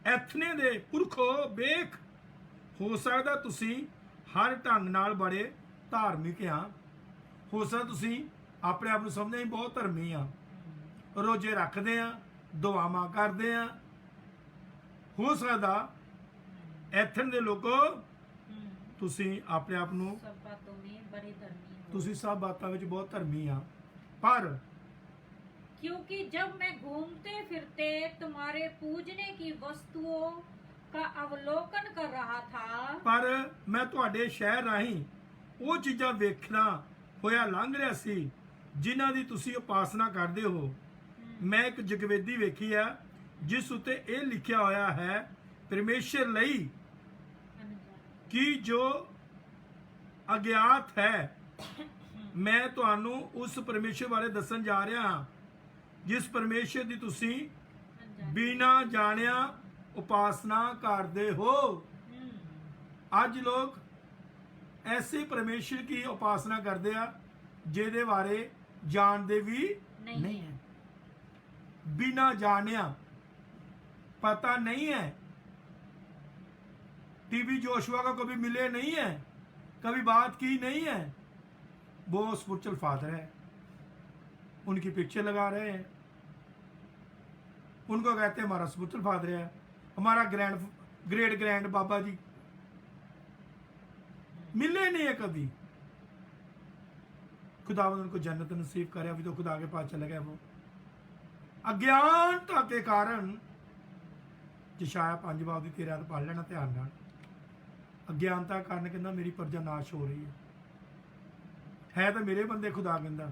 ਐਥਨੇ ਦੇ ਪੁਰਖੋ, ਵੇਖ ਹੋ ਸਕਦਾ ਤੁਸੀਂ ਹਰ ਢੰਗ ਨਾਲ ਬੜੇ ਧਾਰਮਿਕ ਆ, ਹੋ ਸਕਦਾ ਤੁਸੀਂ ਆਪਣੇ ਆਪ ਨੂੰ ਸਮਝਦੇ ਬਹੁਤ ਧਰਮੀ ਆ, ਰੋਜ਼ੇ ਰੱਖਦੇ ਆ, ਦੁਆਵਾਂ ਕਰਦੇ ਆ, ਹੋ ਸਕਦਾ ਐਥਨ ਦੇ ਲੋਕੋ ਤੁਸੀਂ ਆਪਣੇ ਆਪ ਨੂੰ सब बातों में बड़े धर्मी हो, ਤੁਸੀਂ ਸਭ ਬਾਤਾਂ ਵਿੱਚ ਬਹੁਤ ਧਰਮੀ ਆ, ਪਰ क्योंकि जब मैं घूमते फिरते तुम्हारे पूजने की वस्तुओं का अवलोकन कर रहा था, ਪਰ ਮੈਂ ਤੁਹਾਡੇ ਸ਼ਹਿਰ ਰਾਹੀਂ ਉਹ ਚੀਜ਼ਾਂ ਵੇਖਣਾ ਹੋਇਆ ਲੰਘ ਰਿਹਾ ਸੀ ਜਿਨ੍ਹਾਂ ਦੀ ਤੁਸੀਂ ਉਪਾਸਨਾ ਕਰਦੇ ਹੋ। ਮੈਂ ਇੱਕ ਜਗਵੇਦੀ ਵੇਖੀ ਆ ਜਿਸ ਉੱਤੇ ਇਹ ਲਿਖਿਆ ਹੋਇਆ ਹੈ, ਪਰਮੇਸ਼ਰ ਲਈ ਕਿ ਜੋ ਅਗਿਆਤ ਹੈ। ਮੈਂ ਤੁਹਾਨੂੰ ਉਸ ਪਰਮੇਸ਼ਰ ਬਾਰੇ ਦੱਸਣ ਜਾ ਰਿਹਾ ਹਾਂ ਜਿਸ ਪਰਮੇਸ਼ਰ ਦੀ ਤੁਸੀਂ ਬਿਨਾ ਜਾਣਿਆ ਉਪਾਸਨਾ ਕਰਦੇ ਹੋ। ਅੱਜ ਲੋਕ ਐਸੇ ਪਰਮੇਸ਼ਰ ਕੀ ਉਪਾਸਨਾ ਕਰਦੇ ਆ ਜਿਹਦੇ ਬਾਰੇ ਜਾਣਦੇ ਵੀ ਨਹੀਂ ਹੈ, बिना जानिया, पता नहीं है। टीबी जोशुआ को कभी मिले नहीं है, कभी बात की नहीं है, वो स्पिरिचुअल फादर है, उनकी पिक्चर लगा रहे हैं, उनको कहते हैं हमारा स्पिरिचुअल फादर है, हमारा ग्रेट ग्रैंड बाबा जी। मिले नहीं है कभी। खुदावंद उनको जन्नत नसीब करे, अभी तो खुदा के पास चले गए वो। अज्ञानता के कारण, यशाया 5 बाब की 13 पढ़ लेना ध्यान नाल। अज्ञानता कारण कहना मेरी प्रजा नाश हो रही है तो मेरे बंदे खुदा कहता,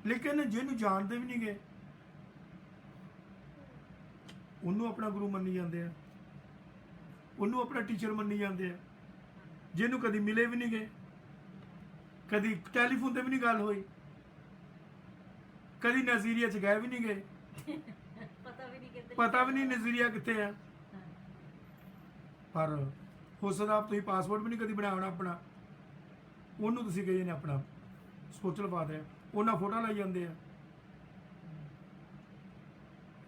लेकिन जिन्होंने जानते भी नहीं गए उन्होंने अपना गुरु मनी जाते हैं, उन्होंने अपना टीचर मनी जाते हैं, जिन्होंने कभी मिले भी नहीं गए, कभी टैलीफोन पर भी नहीं गल हुई, कभी नज़ीरिया च गए भी नहीं गए, पता भी नहीं नज़ीरिया कितने है। पर हो सकता तुम पासपोर्ट भी नहीं कभी बनाया होना अपना, उन्होंने तुम कही ने अपना स्पिरिचुअल फादर है, उन्होंने फोटो लाई जाते हैं।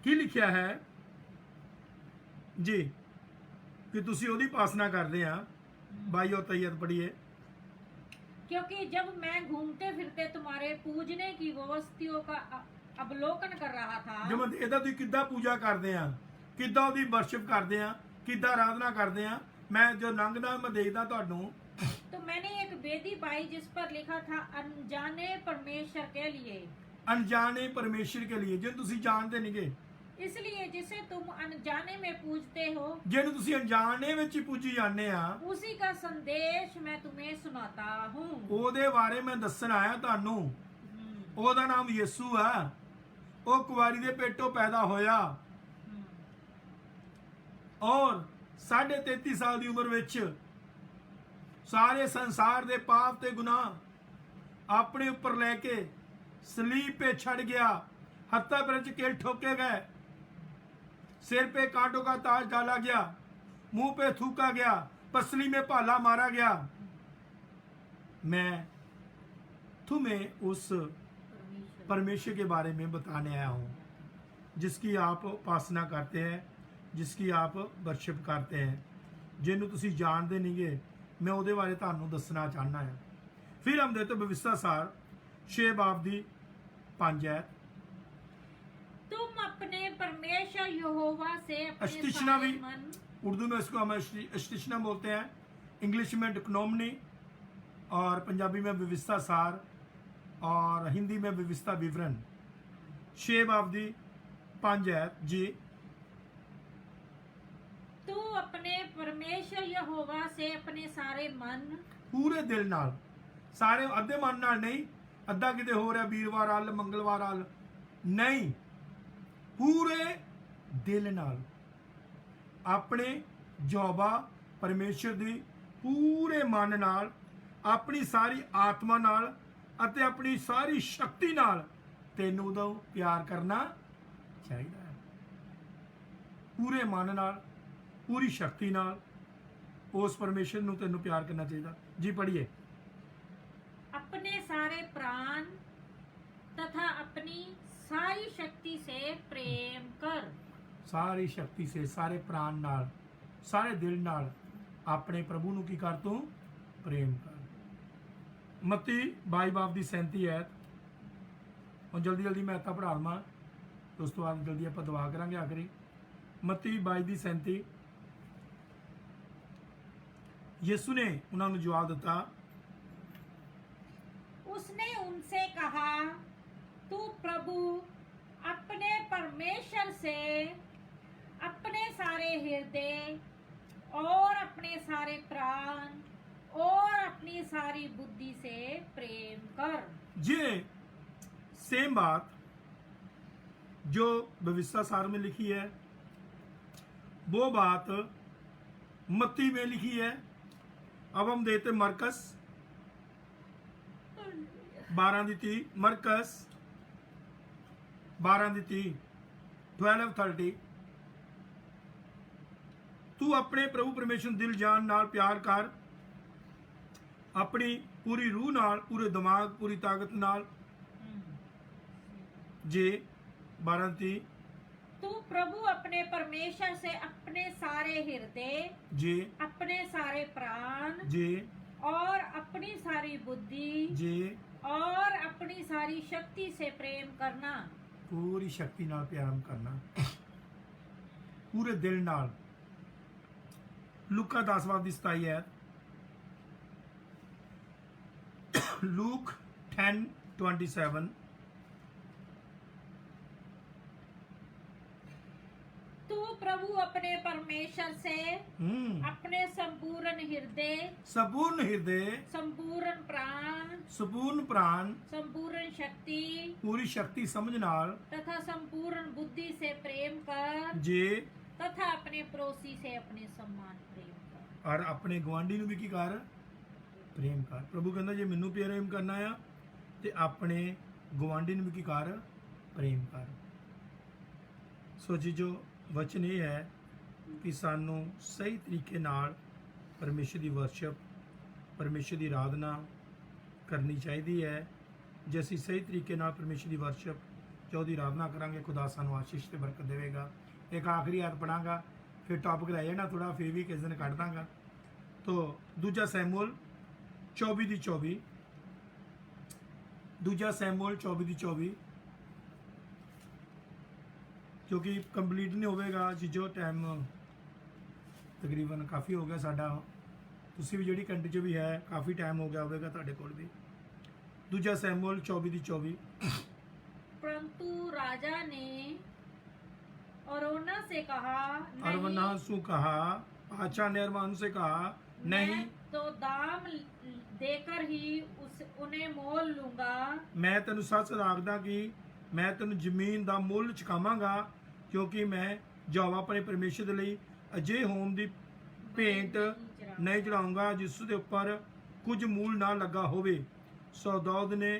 की लिखा है जी कि तुसी ओदी उपासना करते हैं। 22 और 23 पढ़िए। क्योंकि जब मैं घूमते फिरते तुम्हारे पूजने की वस्तुओं का अवलोकन कर रहा था, जब ਇਹਦਾ ਤੁਸੀਂ ਕਿੱਦਾਂ ਪੂਜਾ ਕਰਦੇ ਆ, ਕਿੱਦਾਂ ਉਹਦੀ ਵਰਸ਼ਿਪ ਕਰਦੇ ਆ, ਕਿੱਦਾਂ ਆਰਾਧਨਾ ਕਰਦੇ ਆ, ਮੈਂ ਜੋ ਲੰਘਦਾ ਮੈਂ ਦੇਖਦਾ ਤੁਹਾਨੂੰ, तो मैंने एक वेदी पाई जिस पर लिखा था अनजाने परमेश्वर के लिए, अनजाने परमेश्वर के लिए, ਜਿਹਨੂੰ ਤੁਸੀਂ ਜਾਣਦੇ ਨਹੀਂਗੇ, इसलिए जिसे तुम अनजाने में पूजते हो, ਜਿਹਨੂੰ ਤੁਸੀਂ ਅਣਜਾਣੇ ਵਿੱਚ ਹੀ ਪੂਜੀ ਜਾਂਦੇ ਆ, उसी का संदेश मैं तुम्हें सुनाता हूँ। ਉਹਦੇ ਬਾਰੇ ਮੈਂ ਦੱਸਣ ਆਇਆ ਤੁਹਾਨੂੰ। ਉਹਦਾ ਨਾਮ ਯਿਸੂ ਆ, ਉਹ ਕੁਵਾਰੀ ਦੇ ਪੇਟੋਂ ਪੈਦਾ ਹੋਇਆ ਔਰ 33.5 ਸਾਲ ਦੀ ਉਮਰ ਵਿੱਚ ਸਾਰੇ ਸੰਸਾਰ ਦੇ ਪਾਪ ਤੇ ਗੁਨਾਹ ਆਪਣੇ ਉੱਪਰ ਲੈ ਕੇ ਸਲੀਬ 'ਤੇ ਛੱਡ ਗਿਆ, ਹੱਥਾਂ ਪੈਰਾਂ 'ਚ ਕੇਲ ਠੋਕੇ ਗਏ, सिर पे कांटों का ताज डाला गया, मुंह पे थूका गया, पसली में भाला मारा गया। मैं तुम्हें उस परमेश्वर के बारे में बताने आया हूँ जिसकी आप उपासना करते हैं, जिसकी आप वर्शिप करते हैं, ਜਿਹਨੂੰ ਤੁਸੀਂ ਜਾਣਦੇ ਨਹੀਂਗੇ। मैं ਉਹਦੇ ਬਾਰੇ ਤੁਹਾਨੂੰ ਦੱਸਣਾ ਚਾਹਨਾ ਹਾਂ। ਫਿਰ ਹਮ ਦੇਤੇ ਬਵਿਸਤਾ ਸਾਰ 6 ਬਾਬ ਦੀ 5 है। तुम अपने परमेश्वर यहोवा से अपने अस्तिशना सारे भी मन, उर्दू में इसको हम अस्तिशना बोलते हैं, इंग्लिश में डिक्नोमनी, और पंजाबी में विविस्ता सार, और हिंदी में विविस्ता विवरण। 6 बाब दी 5 है जी। तू अपने परमेश्वर यहोवा से अपने सारे मन, पूरे दिल नाल, सारे अद्धे मन नाल नहीं, अद्धा किते हो रहा वीरवार अल मंगलवार अल नहीं, पूरे दिल नाल अपने जौबा परमेश्वर दी पूरे मन नाल, अपनी सारी आत्मा नाल अते अपनी सारी शक्ति नाल तैनूं उदों प्यार करना चाहिए है। पूरे मन नाल, पूरी शक्ति नाल उस परमेश्वर नूं तैनूं प्यार करना चाहिए जी। पढ़िए। अपने सारे प्राण तथा अपनी सारी शक्ति से प्रेम कर। सारी शक्ति से, सारे प्राण नाल, सारे दिल नाल अपने प्रभु नूं की कर तूं प्रेम कर। मत्ती 22 बाब दी 37 है। और जल्दी जल्दी मैं इतना पढ़ा लवां, उस तो बाद जल्दी आप दुआ करांगे आखिरी। मत्ती 22 दी 37। यीशु ने उन्होंने जवाब दिता, उसने उनसे कहा, तू प्रभु अपने परमेश्वर से अपने सारे हृदय और अपने सारे प्राण और अपनी सारी बुद्धि से प्रेम कर। ये सेम बात जो भविष्य सार में लिखी है, वो बात मत्ती में लिखी है। अब हम देते मरकस 12 दी 30, मरकस 12 दी 30, 12:30। तू अपने प्रभु परमेश्वर दिल जान नाल प्यार कर, अपनी पूरी रूह नाल, पूरे दिमाग, पूरी ताकत नाल। जे 12:30। तू प्रभु अपने परमेश्वर से अपने सारे हृदय, जे अपने सारे प्राण जे और अपनी सारी बुद्धि जे और अपनी सारी शक्ति से प्रेम करना। पूरी शक्ति नाल प्यार करना, पूरे दिल नाल। लूका 10 बाब दी 27 है। लूक 10:27। तू प्रभु अपने परमेश्वर से अपने संपूर्ण हृदय, संपूर्ण हृदय, संपूर्ण प्राण, संपूर्ण प्राण, संपूर्ण शक्ति पूरी शक्ति समझ नाल तथा संपूर्ण बुद्धि से प्रेम कर, जे तथा अपने पड़ोसी से अपने सम्मान प्रेम कर। और अपने गवांडी नूं भी की कर प्रेम कर। प्रभु कहंदा जे मैनूं प्रेम करना आ ते अपने गवांडी नूं भी की कर प्रेम कर। सो जी जो वचन ये है कि सानू सही तरीके नाल परमेश्वर की वर्शिप, परमेश्वर की आराधना करनी चाहिए है। जे असीं सही तरीके नाल परमेश्वर की वर्शिप जो उसकी आराधना करांगे, खुदा सानू आशीष ते बरकत देवेगा। एक आखिरी याद पढ़ांगा, फिर टॉपिक रह जाना थोड़ा, फिर भी किस दिन कट दांगा। तो दूजा सैमुअल 24:24, दूजा सैमुअल 24:24, क्योंकि कंप्लीट नहीं होगा जी जो टाइम तकरीबन काफ़ी हो गया साडा, तुसी भी जिहड़ी कंट्री च भी है काफ़ी टाइम हो गया होगा तुहाडे कोल भी। दूजा सैमुअल 24:24। परंतु राजा ने अरोना से कहा, अरवना से कहा, बादशाह ने अरवान से कहा, नहीं मैं तो दाम देकर ही उन्हें मोल लूंगा। मैं तेन सच आखदा कि मैं तेन जमीन का मुल चुकावांगा, क्योंकि मैं यहोवा अपने परमेश्वर के लिए अजे होम की भेंट नहीं चढ़ाऊंगा जिस दे उपर कुछ मूल ना लगा होवे। सो दाऊद ने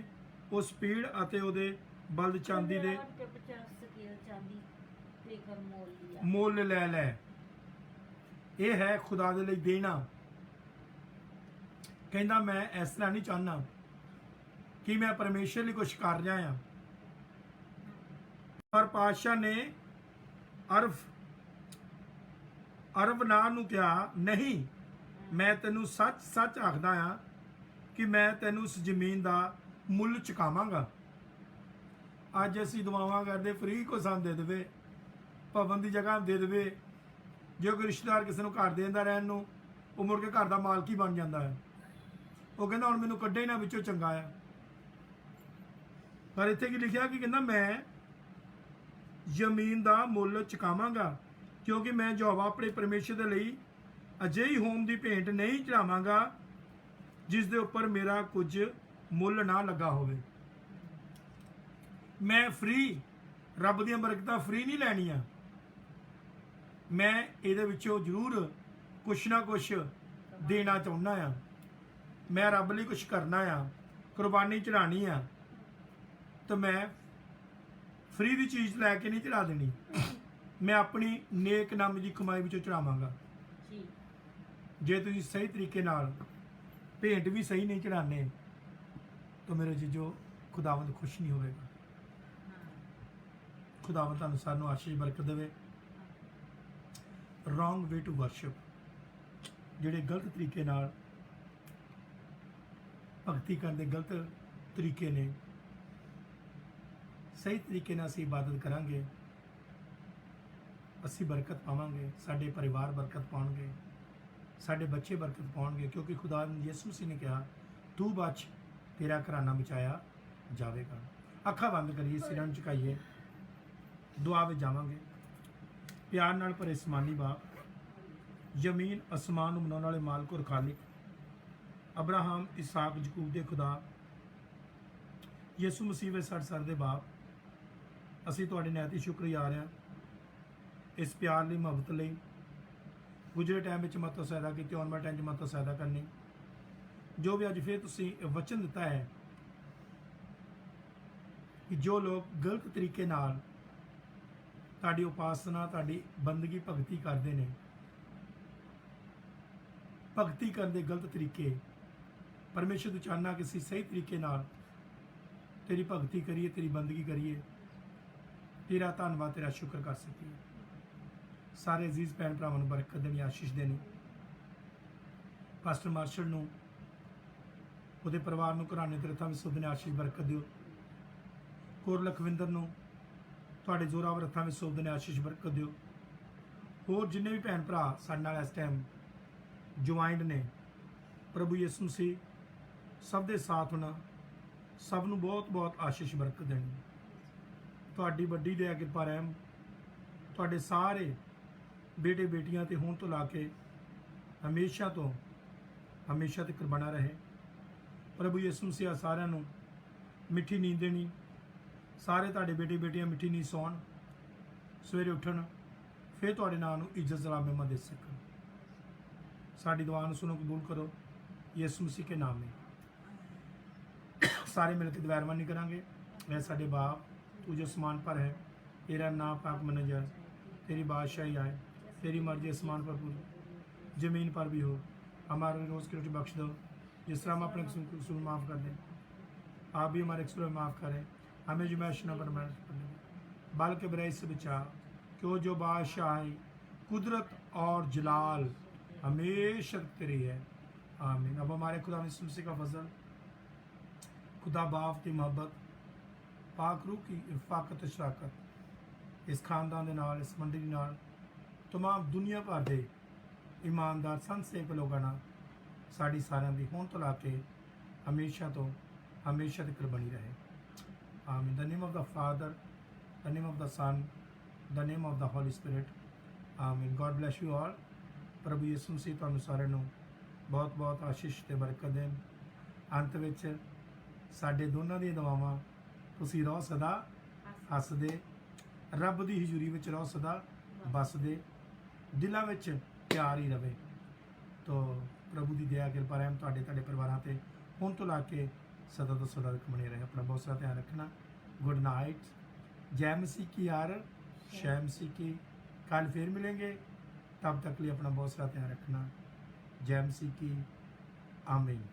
उस पीड़ अते उहदे बलद चांदी दे लेकर मोल लिया। ਮੁੱਲ ਲੈ ਲੈ। ਇਹ ਹੈ ਖੁਦਾ ਦੇ ਲਈ ਦੇਣਾ। ਕਹਿੰਦਾ ਮੈਂ ਇਸ ਤਰ੍ਹਾਂ ਨਹੀਂ ਚਾਹੁੰਦਾ ਕਿ ਮੈਂ ਪਰਮੇਸ਼ਰ ਲਈ ਕੁਝ ਕਰ ਰਿਹਾ ਹਾਂ, ਪਰ ਪਾਤਸ਼ਾਹ ਨੇ ਅਰਵਨਾਰ ਨੂੰ ਕਿਹਾ, ਨਹੀਂ, ਮੈਂ ਤੈਨੂੰ ਸੱਚ ਸੱਚ ਆਖਦਾ ਹਾਂ ਕਿ ਮੈਂ ਤੈਨੂੰ ਉਸ ਜ਼ਮੀਨ ਦਾ ਮੁੱਲ ਚੁਕਾਵਾਂਗਾ। ਅੱਜ ਅਸੀਂ ਦੁਆਵਾਂ ਕਰਦੇ ਫ੍ਰੀ ਕੋ ਸਾਨੂੰ ਦੇ ਦੇਵੇ, ਭਵਨ ਦੀ ਜਗ੍ਹਾ ਦੇ ਦੇਵੇ। ਜੇ ਕੋਈ ਰਿਸ਼ਤੇਦਾਰ ਕਿਸੇ ਨੂੰ ਘਰ ਦੇ ਦਿੰਦਾ ਰਹਿਣ ਨੂੰ, ਉਹ ਮੁੜ ਕੇ ਘਰ ਦਾ ਮਾਲਕ ਹੀ ਬਣ ਜਾਂਦਾ ਹੈ। ਉਹ ਕਹਿੰਦਾ ਹੁਣ ਮੈਨੂੰ ਕੱਢੇ ਨਾ ਵਿੱਚੋਂ ਚੰਗਾ ਆ। ਪਰ ਇੱਥੇ ਕੀ ਲਿਖਿਆ ਕਿ ਕਹਿੰਦਾ ਮੈਂ ਜ਼ਮੀਨ ਦਾ ਮੁੱਲ ਚੁਕਾਵਾਂਗਾ, ਕਿਉਂਕਿ ਮੈਂ ਯਹੋਵਾ ਆਪਣੇ ਪਰਮੇਸ਼ਰ ਦੇ ਲਈ ਅਜਿਹੀ ਹੋਮ ਦੀ ਭੇਂਟ ਨਹੀਂ ਚੜਾਵਾਂਗਾ ਜਿਸ ਦੇ ਉੱਪਰ ਮੇਰਾ ਕੁਝ ਮੁੱਲ ਨਾ ਲੱਗਾ ਹੋਵੇ। ਮੈਂ ਫ੍ਰੀ, ਰੱਬ ਦੀਆਂ ਬਰਕਤਾਂ ਫ੍ਰੀ ਨਹੀਂ ਲੈਣੀਆਂ। ਮੈਂ ਇਹਦੇ ਵਿੱਚੋਂ ਜ਼ਰੂਰ ਕੁਛ ਨਾ ਕੁਛ ਦੇਣਾ ਚਾਹੁੰਦਾ ਆ। ਮੈਂ ਰੱਬ ਲਈ ਕੁਛ ਕਰਨਾ ਆ, ਕੁਰਬਾਨੀ ਚੜਾਣੀ ਆ, ਤਾਂ ਮੈਂ ਫ੍ਰੀ ਦੀ ਚੀਜ਼ ਲੈ ਕੇ ਨਹੀਂ ਚੜਾ ਦੇਣੀ। ਮੈਂ ਆਪਣੀ ਨੇਕ ਨਾਮ ਦੀ ਕਮਾਈ ਵਿੱਚੋਂ ਚੜਾਵਾਂਗਾ। जी ਜੇ ਤੁਸੀਂ ਸਹੀ ਤਰੀਕੇ ਨਾਲ ਭੇਂਟ ਵੀ ਸਹੀ ਨਹੀਂ ਚੜਾਣੇ ਤਾਂ ਮੇਰੇ ਜੀਜੋ ਖੁਦਾਵੰਦ ਖੁਸ਼ ਨਹੀਂ ਹੋਵੇਗਾ। ਖੁਦਾਵੰਦ ਤੁਹਾਨੂੰ ਸਾਨੂੰ ਆਸ਼ੀਸ਼ ਬਰਕਤ ਦੇਵੇ। ਰੋਂਗ ਵੇ ਟੂ ਵਰਸ਼ਿਪ, ਜਿਹੜੇ ਗਲਤ ਤਰੀਕੇ ਨਾਲ ਭਗਤੀ ਕਰਨ ਦੇ ਗਲਤ ਤਰੀਕੇ ਨੇ, ਸਹੀ ਤਰੀਕੇ ਨਾਲ ਅਸੀਂ ਇਬਾਦਤ ਕਰਾਂਗੇ, ਅਸੀਂ ਬਰਕਤ ਪਾਵਾਂਗੇ, ਸਾਡੇ ਪਰਿਵਾਰ ਬਰਕਤ ਪਾਉਣਗੇ, ਸਾਡੇ ਬੱਚੇ ਬਰਕਤ ਪਾਉਣਗੇ, ਕਿਉਂਕਿ ਖੁਦਾ ਯਿਸੂ ਮਸੀਹ ਨੇ ਕਿਹਾ ਤੂੰ ਬਚ, ਤੇਰਾ ਘਰਾਨਾ ਬਚਾਇਆ ਜਾਵੇਗਾ। ਅੱਖਾਂ ਬੰਦ ਕਰੀਏ, ਸਿਰਾਂ ਨੂੰ ਝੁਕਾਈਏ, ਦੁਆ ਵਿੱਚ ਜਾਵਾਂਗੇ। ਪਿਆਰ ਨਾਲ ਭਰੇ ਅਸਮਾਨੀ ਬਾਪ, ਜ਼ਮੀਨ ਅਸਮਾਨ ਨੂੰ ਬਣਾਉਣ ਵਾਲੇ ਮਾਲਕ ਔਰ ਖਾਲਿਕ, ਅਬਰਾਹਮ, ਇਸਾਕ, ਯਕੂਬ ਦੇ ਖੁਦਾ, ਯਿਸੂ ਮਸੀਹ ਵੇ ਸਰ ਦੇ ਬਾਪ, ਅਸੀਂ ਤੁਹਾਡੇ ਨੈਤੀ ਸ਼ੁਕਰੀਆ ਹਾਂ ਇਸ ਪਿਆਰ ਲਈ, ਮੁਹੱਬਤ ਲਈ। ਗੁਜ਼ਰੇ ਟਾਈਮ ਵਿੱਚ ਮਤੋਂ ਸਹਾਇਤਾ ਕੀਤੀ, ਆਉਣ ਵਾਲੇ ਟਾਈਮ 'ਚ ਮਤੋਂ ਸਹਾਇਤਾ ਕਰਨੀ। ਜੋ ਵੀ ਅੱਜ ਫਿਰ ਤੁਸੀਂ ਵਚਨ ਦਿੱਤਾ ਹੈ ਕਿ ਜੋ ਲੋਕ ਗਲਤ ਤਰੀਕੇ ਨਾਲ ਤੁਹਾਡੀ ਉਪਾਸਨਾ, ਤੁਹਾਡੀ ਬੰਦਗੀ, ਭਗਤੀ ਕਰਦੇ ਨੇ, ਭਗਤੀ ਕਰਨ ਦੇ ਗਲਤ ਤਰੀਕੇ, ਪਰਮੇਸ਼ਰ ਤੋਂ ਚਾਹਨਾ ਕਿ ਅਸੀਂ ਸਹੀ ਤਰੀਕੇ ਨਾਲ ਤੇਰੀ ਭਗਤੀ ਕਰੀਏ, ਤੇਰੀ ਬੰਦਗੀ ਕਰੀਏ, ਤੇਰਾ ਧੰਨਵਾਦ, ਤੇਰਾ ਸ਼ੁਕਰ ਕਰ ਸਕੀਏ। ਸਾਰੇ ਅਜ਼ੀਜ਼ ਭੈਣ ਭਰਾਵਾਂ ਨੂੰ ਬਰਕਤ ਦੇਣੀ, ਆਸ਼ੀਸ਼ ਦੇਣੀ। ਪਾਸਟਰ ਮਾਰਸ਼ਲ ਨੂੰ, ਉਹਦੇ ਪਰਿਵਾਰ ਨੂੰ, ਘਰਾਣੇ ਦੇ ਰਥਾਂ ਵਿੱਚ ਸੋਧਨੇ ਆਸ਼ੀਸ਼ ਬਰਕਤ ਦਿਓ। ਕੋਰ ਲਖਵਿੰਦਰ ਨੂੰ ਤੁਹਾਡੇ ਜ਼ੋਰਾਵਰ ਹੱਥਾਂ ਵਿੱਚ ਸੋਧਨੇ ਆਸ਼ੀਸ਼ ਬਰਕਤ ਦਿਓ। ਹੋਰ ਜਿੰਨੇ ਵੀ ਭੈਣ ਭਰਾ ਸਾਡੇ ਨਾਲ ਇਸ ਟਾਈਮ ਜੁਆਇੰਟ ਨੇ, ਪ੍ਰਭੂ ਯਿਸੂ ਮਸੀਹ ਸਭ ਦੇ ਸਾਥ ਹੋਣਾ, ਸਭ ਨੂੰ ਬਹੁਤ ਬਹੁਤ ਆਸ਼ੀਸ਼ ਬਰਕਤ ਦੇਣੀ। ਤੁਹਾਡੀ ਵੱਡੀ ਦਇਆ ਕਿਰਪਾ ਰਹਿਮ ਤੁਹਾਡੇ ਸਾਰੇ ਬੇਟੇ ਬੇਟੀਆਂ ਤੇ ਹੁਣ ਤੋਂ ਲਾ ਕੇ ਹਮੇਸ਼ਾ ਤੋਂ ਹਮੇਸ਼ਾ ਤੱਕ ਬਣਾ ਰਹੇ। ਪ੍ਰਭੂ ਯਿਸੂ ਮਸੀਹ ਸਾਰਿਆਂ ਨੂੰ ਮਿੱਠੀ ਨੀਂਦ ਦੇਣੀ, ਸਾਰੇ ਤੁਹਾਡੇ ਬੇਟੇ ਬੇਟੀਆਂ ਮਿੱਠੀ ਨੀਂਦ ਸੌਣ, ਸਵੇਰੇ ਉੱਠਣ, ਫਿਰ ਤੁਹਾਡੇ ਨਾਮ ਨੂੰ ਇੱਜ਼ਤ ਸਲਾਮ ਮਹਿਮਾ ਦੇ ਸਕਣ। ਸਾਡੀ ਦੁਆ ਨੂੰ ਸੁਣੋ, ਕਬੂਲ ਕਰੋ, ਯਿਸੂ ਮਸੀਹ ਕੇ ਨਾਮ में। सारे मिलकर दुआरमानी करांगे। वह साडे बाप, तू जो आसमान पर है, तेरा नाम पाक मना जाए, तेरी बादशाही आए, तेरी मर्जी आसमान पर पूरी ज़मीन पर भी हो। हमारे रोज़ की रोटी बख्श दो, जिस तरह हम अपने कसूर माफ़ कर दें, आप भी हमारे कसूर माफ़ करें। हमें जुमैश न पर बल्कि बुराई से बचा, क्यों जो बादशाही, कुदरत और जलाल हमेशा तेरी है। आमीन। अब हमारे खुदा यीशु मसीह का फजल, खुदा बाप की मोहब्बत, पाक रूह की इरफाकत शराकत इस खानदान के नाल, इस मंडी के नाल, तमाम दुनिया भर के ईमानदार संत सेवक लोगों नाल साड़ी सारिਆਂ ਦੀ ਹੁਣ ਤੋਂ ਲਾ ਕੇ हमेशा तो हमेशा तक बनी रहे। आमीन। The name of the Father, the name of the Son, the name of the Holy Spirit. आमीन। God bless you all. प्रभु यीशु मसीह ਤੁਹਾਨੂੰ ਸਾਰਿਆਂ ਨੂੰ ਬਹੁਤ ਬਹੁਤ ਆਸ਼ੀਸ਼ ਤੇ ਬਰਕਤ ਦੇਣ। ਅੰਤ ਵਿੱਚ ਸਾਡੇ ਦੋਨਾਂ ਦੀਆਂ ਦੁਆਵਾਂ, ਤੁਸੀਂ ਰਹੋ ਸਦਾ ਹੱਸਦੇ, ਰੱਬ ਦੀ ਹਜ਼ੂਰੀ ਵਿੱਚ ਰਹੋ ਸਦਾ ਬਸਦੇ, ਦਿਲਾਂ ਵਿੱਚ ਪਿਆਰ ਹੀ ਰਵੇ। ਤੋ ਪ੍ਰਭੂ ਦੀ ਦਇਆ ਕਿਰਪਾ ਰਹਿਮ ਤੁਹਾਡੇ ਪਰਿਵਾਰਾਂ ਤੇ ਹੁਣ ਤੋਂ ਲਾ ਕੇ ਸਦਾ ਤੋਂ ਸਦਾ ਤੱਕ ਬਣੇ ਰਹੇ। ਆਪਣਾ ਬਹੁਤ ਸਾਰਾ ਧਿਆਨ ਰੱਖਣਾ। Good night. ਜੈ ਮਸੀਹ ਕੀ ਯਾਰ। शैम सीकी। कल फिर मिलेंगे, तब तक लिए अपना बहुत सारा ध्यान रखना। जैम सीकी। आमीन।